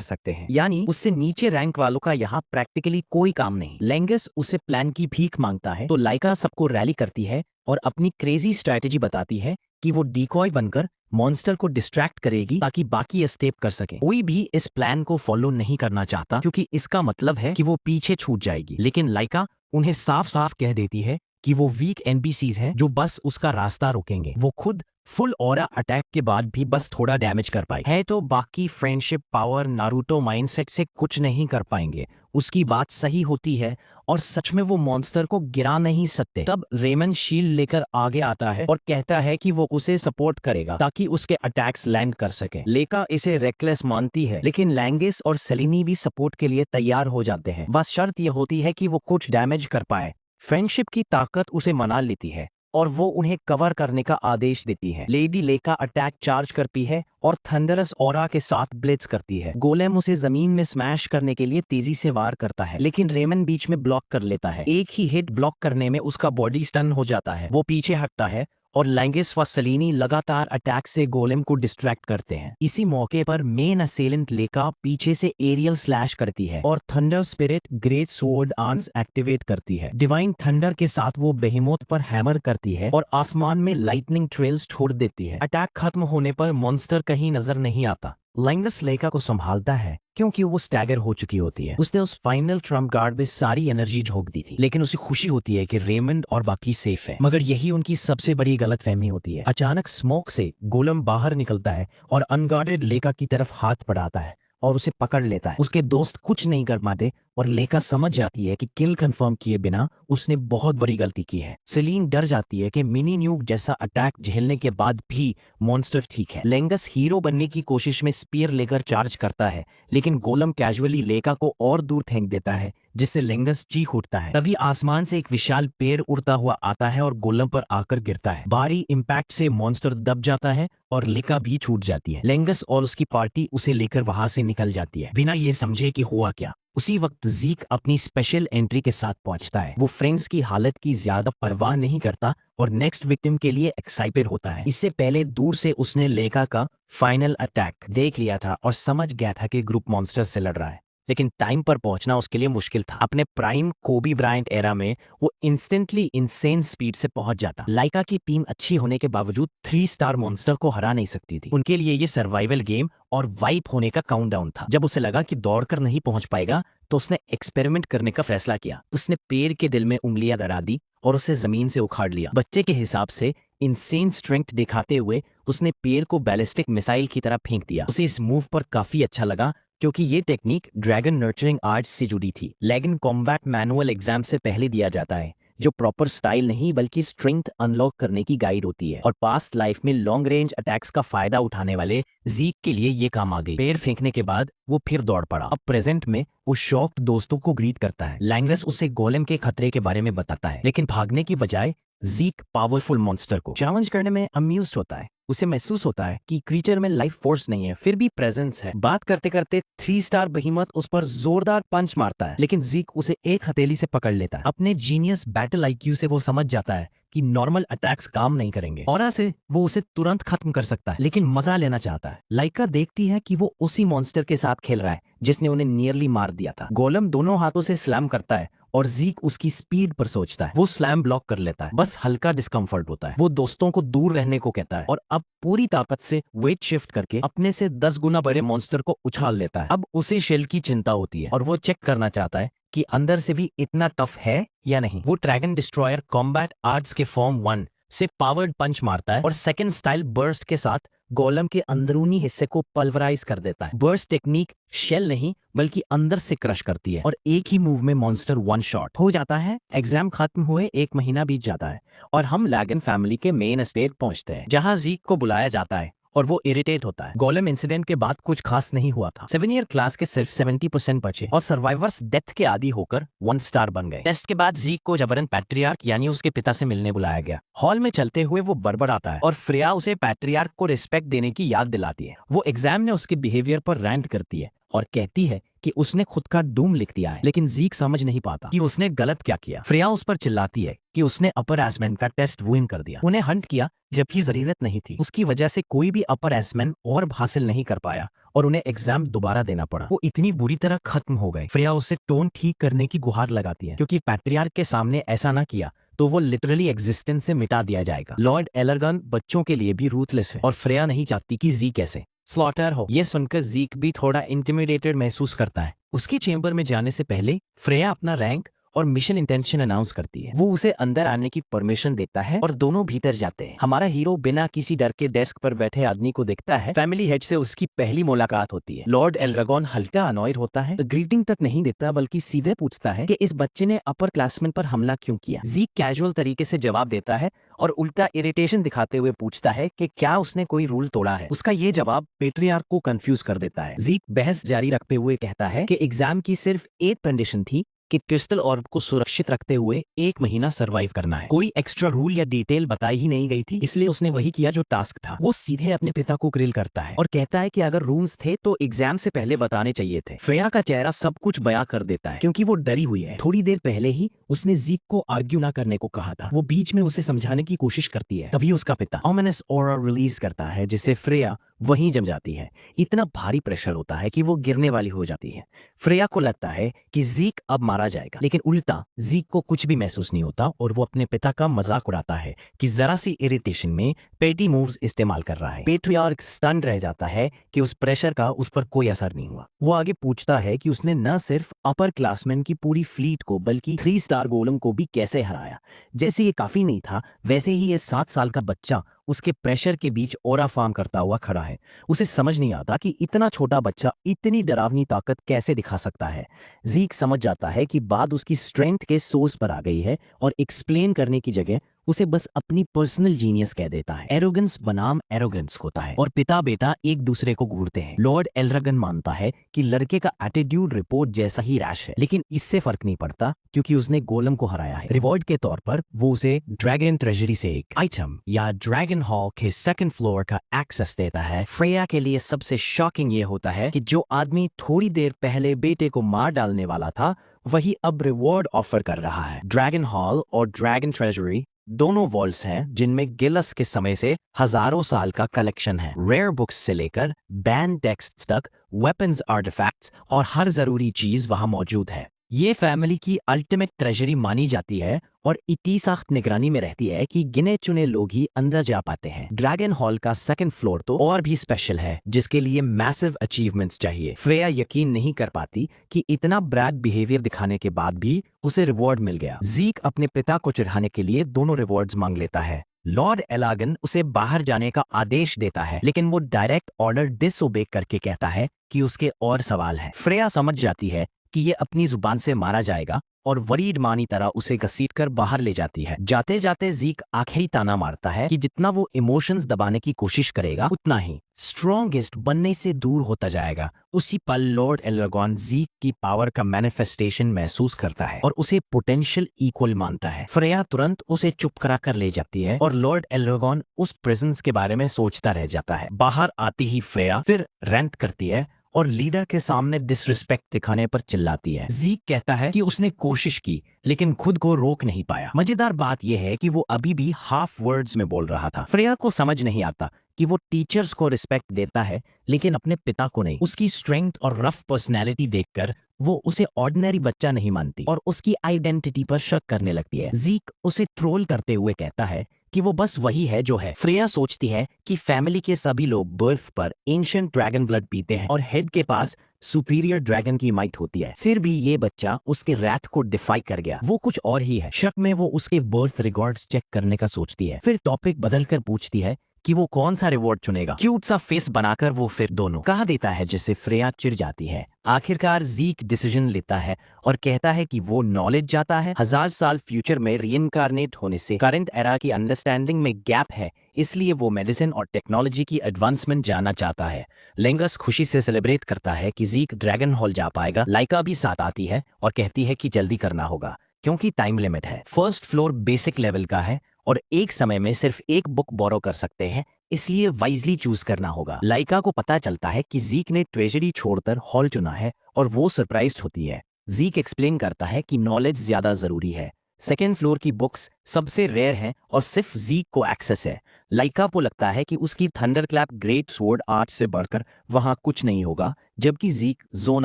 सकते हैं, यानी उससे नीचे रैंक वालों का यहाँ प्रैक्टिकली कोई काम नहीं। लेंगस उसे प्लान की भीख मांगता है, तो लाइका सबको रैली करती है और अपनी क्रेजी स्ट्रैटेजी बताती है कि वो डिकॉय बनकर मॉन्स्टर को डिस्ट्रैक्ट करेगी ताकि बाकी एस्केप कर सके। कोई भी इस प्लान को फॉलो नहीं करना चाहता, क्योंकि इसका मतलब है कि वो पीछे छूट जाएगी। लेकिन लाइका उन्हें साफ साफ कह देती है कि वो वीक एनपीसीज हैं जो बस उसका रास्ता रोकेंगे। वो खुद फुल ऑरा अटैक के बाद भी बस थोड़ा डैमेज कर पाई है, तो बाकी फ्रेंडशिप पावर नारुतो माइंडसेट से कुछ नहीं कर पाएंगे। उसकी बात सही होती है और सच में वो मॉन्स्टर को गिरा नहीं सकते। तब रेमन शील्ड लेकर आगे आता है और कहता है कि वो उसे सपोर्ट करेगा ताकि उसके अटैक्स लैंड कर सके। लेका इसे रेकलेस मानती है, लेकिन लैंगिस और सेलिनी भी सपोर्ट के लिए तैयार हो जाते हैं। बस शर्त यह होती है कि वो कुछ डैमेज कर पाए। फ्रेंडशिप की ताकत उसे मना लेती है और वो उन्हें कवर करने का आदेश देती है। लेडी लेका अटैक चार्ज करती है और थंडरस ऑरा के साथ ब्लिट्ज करती है। गोलेम उसे जमीन में स्मैश करने के लिए तेजी से वार करता है, लेकिन रेमन बीच में ब्लॉक कर लेता है। एक ही हिट ब्लॉक करने में उसका बॉडी स्टन हो जाता है। वो पीछे हटता है और लैंगिस व सेलिनी लगातार अटैक से गोलेम को डिस्ट्रैक्ट करते हैं। इसी मौके पर मेन असेलेंट लेका पीछे से एरियल स्लैश करती है और thunder spirit great sword arms activate करती है। डिवाइन थंडर के साथ वो बेहेमोथ पर हैमर करती है और आसमान में लाइटनिंग ट्रेल्स छोड़ देती है। अटैक खत्म होने पर मॉन्स्टर कहीं नजर नहीं आता। लैंगस लेका को संभालता है क्योंकि वो स्टैगर हो चुकी होती है। उसने उस फाइनल ट्रम्प कार्ड में सारी एनर्जी झोंक दी थी, लेकिन उसे खुशी होती है कि रेमंड और बाकी सेफ है। मगर यही उनकी सबसे बड़ी गलतफहमी होती है। अचानक स्मोक से गोलम बाहर निकलता है और अनगार्डेड लेका की तरफ हाथ बढ़ाता है और उसे पकड़ लेता है। उसके दोस्त कुछ नहीं कर पाते और लेका समझ जाती है कि किल कंफर्म किए बिना उसने बहुत बड़ी गलती की है। सेलीन डर जाती है कि मिनी न्यूक जैसा अटैक झेलने के बाद भी मॉन्स्टर ठीक है। लेंगस हीरो बनने की कोशिश में स्पीयर लेकर चार्ज करता है, लेकिन गोलम कैजुअली लेका को और दूर फेंक देता है, जिससे लेंगस चीख उठता है। तभी आसमान से एक विशाल पेड़ उड़ता हुआ आता है और गोलम पर आकर गिरता है। भारी इंपैक्ट से मॉन्स्टर दब जाता है और लेका भी छूट जाती है। लेंगस और उसकी पार्टी उसे लेकर वहां से निकल जाती है, बिना ये समझे कि हुआ क्या। उसी वक्त जीक अपनी स्पेशल एंट्री के साथ पहुंचता है। वो फ्रेंड्स की हालत की ज्यादा परवाह नहीं करता और नेक्स्ट विक्टिम के लिए एक्साइटेड होता है। इससे पहले दूर से उसने लेका का फाइनल अटैक देख लिया था और समझ गया था कि ग्रुप मॉन्स्टर से लड़ रहा है, लेकिन टाइम पर पहुंचना उसके लिए मुश्किल था। अपने प्राइम कोबी ब्रायंट एरा में वो इंस्टेंटली इंसेन स्पीड से पहुंच जाता। लाइका की टीम अच्छी होने के बावजूद 3 स्टार मॉन्स्टर को हरा नहीं सकती थी। उनके लिए ये सर्वाइवल गेम और वाइप होने का काउंटडाउन था। जब उसे लगा कि दौड़कर नहीं पहुंच पाएगा, तो उसने एक्सपेरिमेंट करने का फैसला किया। उसने पेड़ के दिल में उंगलियां गड़ा दी और उसे जमीन से उखाड़ लिया। बच्चे के हिसाब से इंसेन स्ट्रेंथ दिखाते हुए उसने पेड़ को बैलिस्टिक मिसाइल की तरह फेंक दिया। उसे इस मूव पर काफी अच्छा लगा, क्योंकि ये टेक्निक ड्रैगन नर्चरिंग आर्ट्स से जुड़ी थी। लेकिन कॉम्बैट मैनुअल एग्जाम से पहले दिया जाता है, जो प्रॉपर स्टाइल नहीं बल्कि स्ट्रेंथ अनलॉक करने की गाइड होती है। और पास्ट लाइफ में लॉन्ग रेंज अटैक्स का फायदा उठाने वाले जीक के लिए ये काम आ गई। पेड़ फेंकने के बाद वो फिर दौड़ पड़ा। अब प्रेजेंट में वो शॉक्ड दोस्तों को ग्रीट करता है। लैंगस उसे गोलेम के खतरे के बारे में बताता है, लेकिन भागने की बजाय जीक पावरफुल मॉन्स्टर को चैलेंज करने में अम्यूज्ड होता है। उसे महसूस होता है कि क्रीचर में लाइफ फोर्स नहीं है, फिर भी प्रेजेंस है। बात करते करते 3 स्टार बहीमत उस पर जोरदार पंच मारता है, लेकिन जीक उसे एक हथेली से पकड़ लेता है। अपने जीनियस बैटल आईक्यू से वो समझ जाता है कि नॉर्मल अटैक्स काम नहीं करेंगे। ऑरा से वो उसे तुरंत खत्म कर सकता है, लेकिन मजा लेना चाहता है। लाइका देखती है कि वो उसी मॉन्स्टर के साथ खेल रहा है जिसने उन्हें नियरली मार दिया था। गोलम दोनों हाथों से स्लैम करता है और जीक उसकी स्पीड पर सोचता है। वो स्लैम ब्लॉक कर लेता है, बस हल्का डिस्कम्फर्ट होता है। वो दोस्तों को दूर रहने को कहता है और अब पूरी ताकत से वेट शिफ्ट करके अपने से 10 गुना बड़े मॉन्स्टर को उछाल लेता है। अब उसे शेल की चिंता होती है और वो चेक करना चाहता है कि अंदर से भी इतना टफ है या नहीं। वो ड्रैगन डिस्ट्रॉयर कॉम्बैट आर्ट्स के फॉर्म 1 से पावर्ड पंच मारता है और सेकंड स्टाइल बर्स्ट के साथ गोलम के अंदरूनी हिस्से को पल्वराइज कर देता है। बर्स्ट टेक्निक शेल नहीं बल्कि अंदर से क्रश करती है और एक ही मूव में मॉन्स्टर वन शॉट हो जाता है। एग्जाम खत्म हुए 1 महीना बीत जाता है और हम लैगन फैमिली के मेन एस्टेट पहुंचते हैं, जहां जीक को बुलाया जाता है और वो इरिटेट होता है। गोलम इंसिडेंट के बाद कुछ खास नहीं हुआ था। 7 ईयर क्लास के सिर्फ 70% बचे और सर्वाइवर्स डेथ के आदी होकर 1 स्टार बन गए। टेस्ट के बाद जीक को जबरन पैट्रियार्क यानी उसके पिता से मिलने बुलाया गया। हॉल में चलते हुए वो बड़बड़ाता है और फ्रेया उसे पैट्रियार्क को रिस्पेक्ट देने की याद दिलाती है। वो एग्जाम में उसके बिहेवियर पर रैंट करती है और कहती है कि उसने खुद का डूम लिख दिया है, लेकिन जीक समझ नहीं पाता कि उसने गलत क्या किया। फ्रेया उस पर चिल्लाती है कि उसने अपर एसमेन का टेस्ट विन कर दिया, उन्हें हंट किया जबकि जरूरत नहीं थी। उसकी वजह से कोई भी अपर एसमेन और हासिल नहीं कर पाया और उन्हें एग्जाम दोबारा देना पड़ा। वो इतनी बुरी तरह खत्म हो गए। फ्रेया उससे टोन ठीक करने की गुहार लगाती है, क्योंकि पैट्रियार्क के सामने ऐसा ना किया तो वो लिटरली एग्जिस्टेंस से मिटा दिया जाएगा। लॉर्ड एलरगन बच्चों के लिए भी रूथलेस है और फ्रेया नहीं चाहती कि जीक ऐसे स्लॉटर हो। ये सुनकर जीक भी थोड़ा इंटिमिडेटेड महसूस करता है। उसकी चेंबर में जाने से पहले फ्रेया अपना रैंक और मिशन इंटेंशन अनाउंस करती है। वो उसे अंदर आने की परमिशन देता है और दोनों भीतर जाते हैं। हमारा हीरो बिना किसी डर के डेस्क पर बैठे आदमी को देखता है। फैमिली हेड से उसकी पहली मुलाकात होती है। लॉर्ड एलरागोन हल्का अनॉयड होता है, ग्रीटिंग तक नहीं देता बल्कि सीधे पूछता है कि इस बच्चे ने अपर क्लासमैन पर हमला क्यों किया। जीक कैजुअल तरीके से जवाब देता है और उल्टा इरिटेशन दिखाते हुए पूछता है कि क्या उसने कोई रूल तोड़ा है। उसका ये जवाब पेट्रियार्क को कंफ्यूज कर देता है। जीक बहस जारी रखते हुए कहता है कि एग्जाम की सिर्फ एक कंडीशन थी कि क्रिस्टल ऑर्ब को सुरक्षित रखते हुए 1 महीना सरवाइव करना है। कोई एक्स्ट्रा रूल या डिटेल बताई ही नहीं गई थी, इसलिए उसने वही किया जो टास्क था। वो सीधे अपने पिता को ग्रिल करता है और कहता है कि अगर रूल्स थे तो एग्जाम से पहले बताने चाहिए थे। फ्रेया का चेहरा सब कुछ बयां कर देता है क्योंकि वो डरी हुई है। थोड़ी देर पहले ही उसने जीक को आर्ग्यू ना करने को कहा था। वो बीच में उसे समझाने की कोशिश करती है, तभी उसका पिता ऑमिनस ऑरा रिलीज करता है जिससे फ्रेया वहीं जम जाती है। इतना भारी प्रेशर होता है कि वो गिरने वाली हो जाती है। फ्रेया को लगता है कि जीक अब मारा जाएगा, लेकिन उल्टा जीक को कुछ भी महसूस नहीं होता और वो अपने पिता का मजाक उड़ाता है कि जरा सी इरिटेशन में पेटी मूव्स इस्तेमाल कर रहा है। पेट्रियार्क स्टन रह जाता है कि उस प्रेशर का उस पर कोई असर नहीं हुआ। वो आगे पूछता है कि उसने न सिर्फ अपर क्लासमैन की पूरी फ्लीट को बल्कि 3 स्टार गोलम को भी कैसे हराया। जैसे ये काफी नहीं था, वैसे ही ये 7 साल का बच्चा उसके प्रेशर के बीच ओरा फार्म करता हुआ खड़ा है। उसे समझ नहीं आता कि इतना छोटा बच्चा इतनी डरावनी ताकत कैसे दिखा सकता है। जीक समझ जाता है कि बात उसकी स्ट्रेंथ के सोर्स पर आ गई है और एक्सप्लेन करने की जगह उसे बस अपनी पर्सनल जीनियस कह देता है। एरोगेंस बनाम एरोगेंस होता है और पिता बेटा एक दूसरे को घूरते हैं। लॉर्ड एलरागन मानता है कि लड़के का एटीट्यूड रिपोर्ट जैसा ही रैश है, लेकिन इससे फर्क नहीं पड़ता क्योंकि उसने गोलम को हराया है। रिवॉर्ड के तौर पर वो उसे ड्रैगन ट्रेजरी से एक आइटम या ड्रैगन हॉल के 2nd फ्लोर का एक्सेस देता है। फ्रेया के लिए सबसे शॉकिंग ये होता है कि जो आदमी थोड़ी देर पहले बेटे को मार डालने वाला था वही अब रिवॉर्ड ऑफर कर रहा है। ड्रैगन हॉल और ड्रैगन ट्रेजरी दोनों वॉल्स हैं जिनमें गिलस के समय से हजारों साल का कलेक्शन है। रेयर बुक्स से लेकर बैन टेक्स्ट तक, वेपन्स, आर्टिफैक्ट्स और हर जरूरी चीज वहां मौजूद है। ये फैमिली की अल्टीमेट ट्रेजरी मानी जाती है और इतनी सख्त निगरानी में रहती है कि गिने चुने लोग ही अंदर जा पाते हैं। ड्रैगन हॉल का 2nd फ्लोर तो और भी स्पेशल है, जिसके लिए मैसिव अचीवमेंट्स चाहिए। फ्रेया यकीन नहीं कर पाती कि इतना ब्रैड बिहेवियर दिखाने के बाद भी उसे रिवॉर्ड मिल गया। जीक अपने पिता को चिढ़ाने के लिए दोनों रिवॉर्ड्स मांग लेता है। लॉर्ड एलागन उसे बाहर जाने का आदेश देता है, लेकिन वो डायरेक्ट ऑर्डर डिसओबे करके कहता है कि उसके और सवाल हैं। फ्रेया समझ जाती है कि ये अपनी जुबान से मारा जाएगा और वरीड मानी तरह उसे घसीटकर बाहर ले जाती है। जाते जाते ज़ीक आखिरी ताना मारता है कि जितना वो इमोशंस दबाने की कोशिश करेगा उतना ही स्ट्रॉन्गेस्ट बनने से दूर होता जाएगा। उसी पल लॉर्ड एलरगॉन ज़ीक की पावर का मैनिफेस्टेशन महसूस करता है और उसे पोटेंशियल इक्वल मानता है। फ्रेया तुरंत उसे चुप करा कर ले जाती है और लॉर्ड एलरगॉन उस प्रेजेंस के बारे में सोचता रह जाता है। बाहर आती ही फ्रेया फिर रेंट करती है और लीडर के सामने डिसरिस्पेक्ट दिखाने पर चिल्लाती है। ज़ीक कहता है कि उसने कोशिश की लेकिन खुद को रोक नहीं पाया। मजेदार बात यह है कि वो अभी भी हाफ वर्ड्स में बोल रहा था। फ्रेया को समझ नहीं आता कि वो टीचर्स को रिस्पेक्ट देता है लेकिन अपने पिता को नहीं। उसकी स्ट्रेंथ और रफ पर्सनैलिटी देखकर वो उसे ऑर्डिनरी बच्चा नहीं मानती और उसकी आइडेंटिटी पर शक करने लगती है। ज़ीक उसे ट्रोल करते हुए कहता है कि वो बस वही है जो है। फ्रेया सोचती है कि फैमिली के सभी लोग बर्थ पर एंशिएंट ड्रैगन ब्लड पीते हैं और हेड के पास सुपीरियर ड्रैगन की माइट होती है। फिर भी ये बच्चा उसके रैथ को डिफाई कर गया। वो कुछ और ही है। शक में वो उसके बर्थ रिकॉर्ड्स चेक करने का सोचती है। फिर टॉपिक बदलकर पूछती है कि वो कौन सा रिवॉर्ड चुनेगा। क्यूट सा फेस बनाकर वो फिर दोनों कहा देता है जिससे फ्रेया चिढ़ जाती है। आखिरकार ज़ीक डिसीजन लेता है और कहता है कि वो नॉलेज जाता है। 1000 साल फ्यूचर में रीइंकार्नेट होने से करंट एरा की अंडरस्टैंडिंग में गैप है, इसलिए वो मेडिसिन और टेक्नोलॉजी की एडवांसमेंट जानना चाहता है। लेंगस खुशी से सेलिब्रेट करता है कि ज़ीक ड्रैगन हॉल जा पाएगा। लाइका भी साथ आती है और कहती है कि जल्दी करना होगा क्योंकि टाइम लिमिट है। फर्स्ट फ्लोर बेसिक लेवल का है और एक समय में सिर्फ एक बुक बोरो कर सकते हैं, इसलिए वाइजली चूज करना होगा। लाइका को पता चलता है कि ज़ीक ने ट्रेजरी छोड़कर हॉल चुना है और वो सरप्राइज्ड होती है। ज़ीक एक्सप्लेन करता है कि नॉलेज ज्यादा जरूरी है। सेकेंड फ्लोर की बुक्स सबसे रेयर हैं और सिर्फ ज़ीक को एक्सेस है। लाइका को लगता है कि उसकी थंडरक्लैप ग्रेट स्वॉर्ड आर्ट से बढ़कर वहां कुछ नहीं होगा, जबकि ज़ीक जोन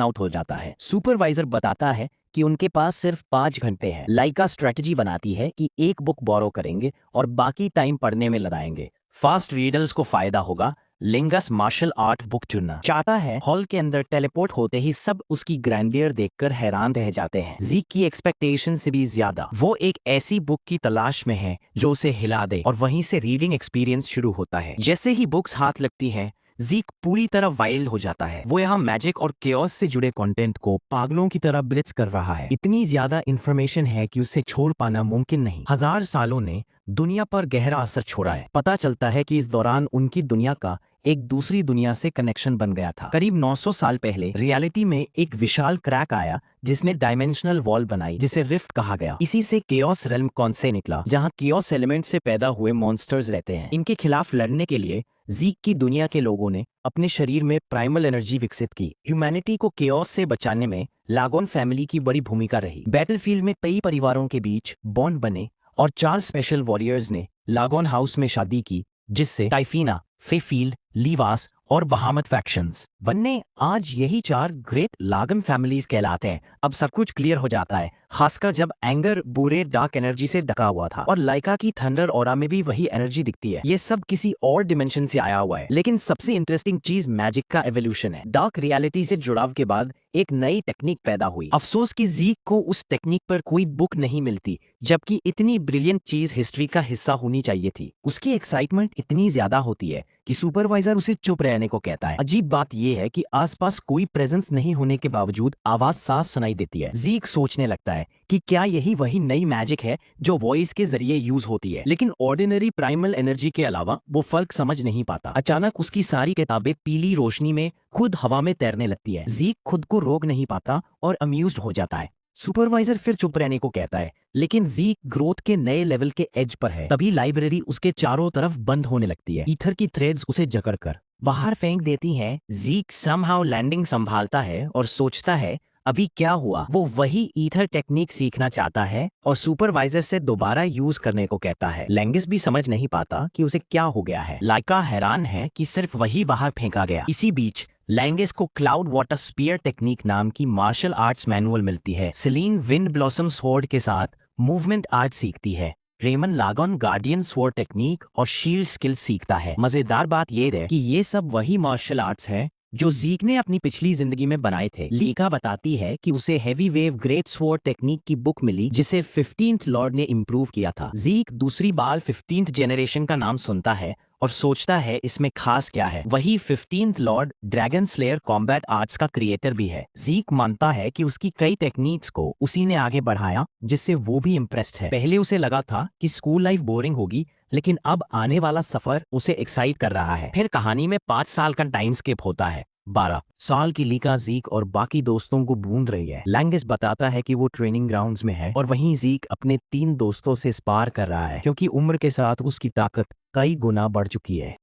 आउट हो जाता है। सुपरवाइजर बताता है कि उनके पास सिर्फ 5 घंटे हैं। लाइका स्ट्रेटजी बनाती है कि एक बुक बोरो करेंगे और बाकी टाइम पढ़ने में लगाएंगे। फास्ट रीडर्स को फायदा होगा। लिंगस मार्शल आर्ट बुक चुनना चाहता है। हॉल के अंदर टेलीपोर्ट होते ही सब उसकी ग्रैंडियर देखकर हैरान रह जाते हैं। ज़ीक की एक्सपेक्टेशन से भी ज्यादा वो एक ऐसी बुक की तलाश में है जो उसे हिला दे और वहीं से रीडिंग एक्सपीरियंस शुरू होता है। जैसे ही बुक्स हाथ लगती हैं, ज़ीक पूरी तरह वाइल्ड हो जाता है। वो यहाँ मैजिक और केओस से जुड़े कंटेंट को पागलों की तरह ब्लिट्ज कर रहा है। इतनी ज्यादा इंफॉर्मेशन है कि उसे छोड़ पाना मुमकिन नहीं। 1000 सालों ने दुनिया पर गहरा असर छोड़ा है। पता चलता है कि इस दौरान उनकी दुनिया का एक दूसरी दुनिया से कनेक्शन बन गया था। करीब 900 साल पहले रियलिटी में एक विशाल क्रैक आया जिसने डायमेंशनल वॉल बनाई जिसे रिफ्ट कहा गया। इसी से केओस रेल्म कौन से निकला, जहां केओस एलिमेंट से पैदा हुए मॉन्स्टर्स रहते हैं। इनके खिलाफ लड़ने के लिए ज़ीक की दुनिया के लोगों ने अपने शरीर में प्राइमल एनर्जी विकसित की। ह्यूमैनिटी को केओस से बचाने में लागोन फैमिली की बड़ी भूमिका रही। बैटलफील्ड में कई परिवारों के बीच बॉन्ड बने और 4 स्पेशल वॉरियर्स ने लागोन हाउस में शादी की, जिससे टाइफीना, फेफील्ड, लीवास और बहामत फैक्शंस बनने। आज यही 4 ग्रेट लागन फैमिलीज कहलाते हैं। अब सब कुछ क्लियर हो जाता है, खासकर जब एंगर बुरे डार्क एनर्जी से ढका हुआ था और लाइका की थंडर ऑरा में भी वही एनर्जी दिखती है। ये सब किसी और डिमेंशन से आया हुआ है। लेकिन सबसे इंटरेस्टिंग चीज मैजिक का एवोल्यूशन है। डार्क रियलिटी से जुड़ाव के बाद एक नई टेक्निक पैदा हुई। अफसोस कि ज़ीक को उस टेक्निक पर कोई बुक नहीं मिलती, जबकि इतनी ब्रिलियंट चीज हिस्ट्री का हिस्सा होनी चाहिए थी। उसकी एक्साइटमेंट इतनी ज्यादा होती है कि सुपरवाइजर उसे चुप रहने को कहता है। अजीब बात यह है कि आसपास कोई प्रेजेंस नहीं होने के बावजूद आवाज साफ सुनाई देती है। ज़ीक सोचने लगता है कि क्या यही वही नई मैजिक है जो वॉइस के जरिए यूज होती है, लेकिन ऑर्डिनरी प्राइमल एनर्जी के अलावा वो फर्क समझ नहीं पाता। अचानक उसकी सारी किताबें पीली रोशनी में खुद हवा में तैरने लगती है। ज़ीक खुद को रोक नहीं पाता और अम्यूज्ड हो जाता है। सुपरवाइजर फिर चुप रहने को कहता है, लेकिन ज़ीक ग्रोथ के नए लेवल के एज पर है। तभी लाइब्रेरी उसके चारों तरफ बंद होने लगती है। ईथर की थ्रेड्स उसे जकड़कर बाहर फेंक देती हैं। ज़ीक समहाउ लैंडिंग संभालता है और सोचता है अभी क्या हुआ। वो वही ईथर टेक्निक सीखना चाहता है और सुपरवाइजर से दोबारा यूज करने को कहता है। लेंगिस भी समझ नहीं पाता कि उसे क्या हो गया है। लाइका हैरान है कि सिर्फ वही बाहर फेंका गया। इसी बीच लैंगिस को क्लाउड वाटर स्पीयर टेक्निक नाम की मार्शल आर्ट्स मैनुअल मिलती है। सेलीन विंड ब्लॉसम स्वॉर्ड के साथ मूवमेंट आर्ट सीखती है। रेमन लागोन गार्डियन स्वॉर्ड टेक्निक और शील्ड स्किल सीखता है। मजेदार बात यह है कि ये सब वही मार्शल आर्ट्स हैं जो ज़ीक ने अपनी पिछली जिंदगी में बनाए थे। लीका बताती है कि उसे heavy wave great sword technique की बुक मिली जिसे 15th लॉर्ड ने इम्प्रूव किया था। ज़ीक दूसरी बार 15th जनरेशन का नाम सुनता है और सोचता है इसमें खास क्या है। वही 15th Lord dragon slayer combat arts का क्रिएटर भी है। ज़ीक मानता है कि उसकी कई टेक्निक्स को उसी ने आगे बढ़ाया, जिससे वो भी इम्प्रेस्ड है। पहले उसे लगा था कि स्कूल लाइफ बोरिंग होगी, लेकिन अब आने वाला सफर उसे एक्साइट कर रहा है। फिर कहानी में 5 साल का टाइम स्किप होता है। 12 साल की लीका ज़ीक और बाकी दोस्तों को ढूंढ रही है। लैंगिस बताता है कि वो ट्रेनिंग ग्राउंड्स में है और वहीं ज़ीक अपने 3 दोस्तों से स्पार कर रहा है, क्योंकि उम्र के साथ उसकी ताकत कई गुना बढ़ चुकी है।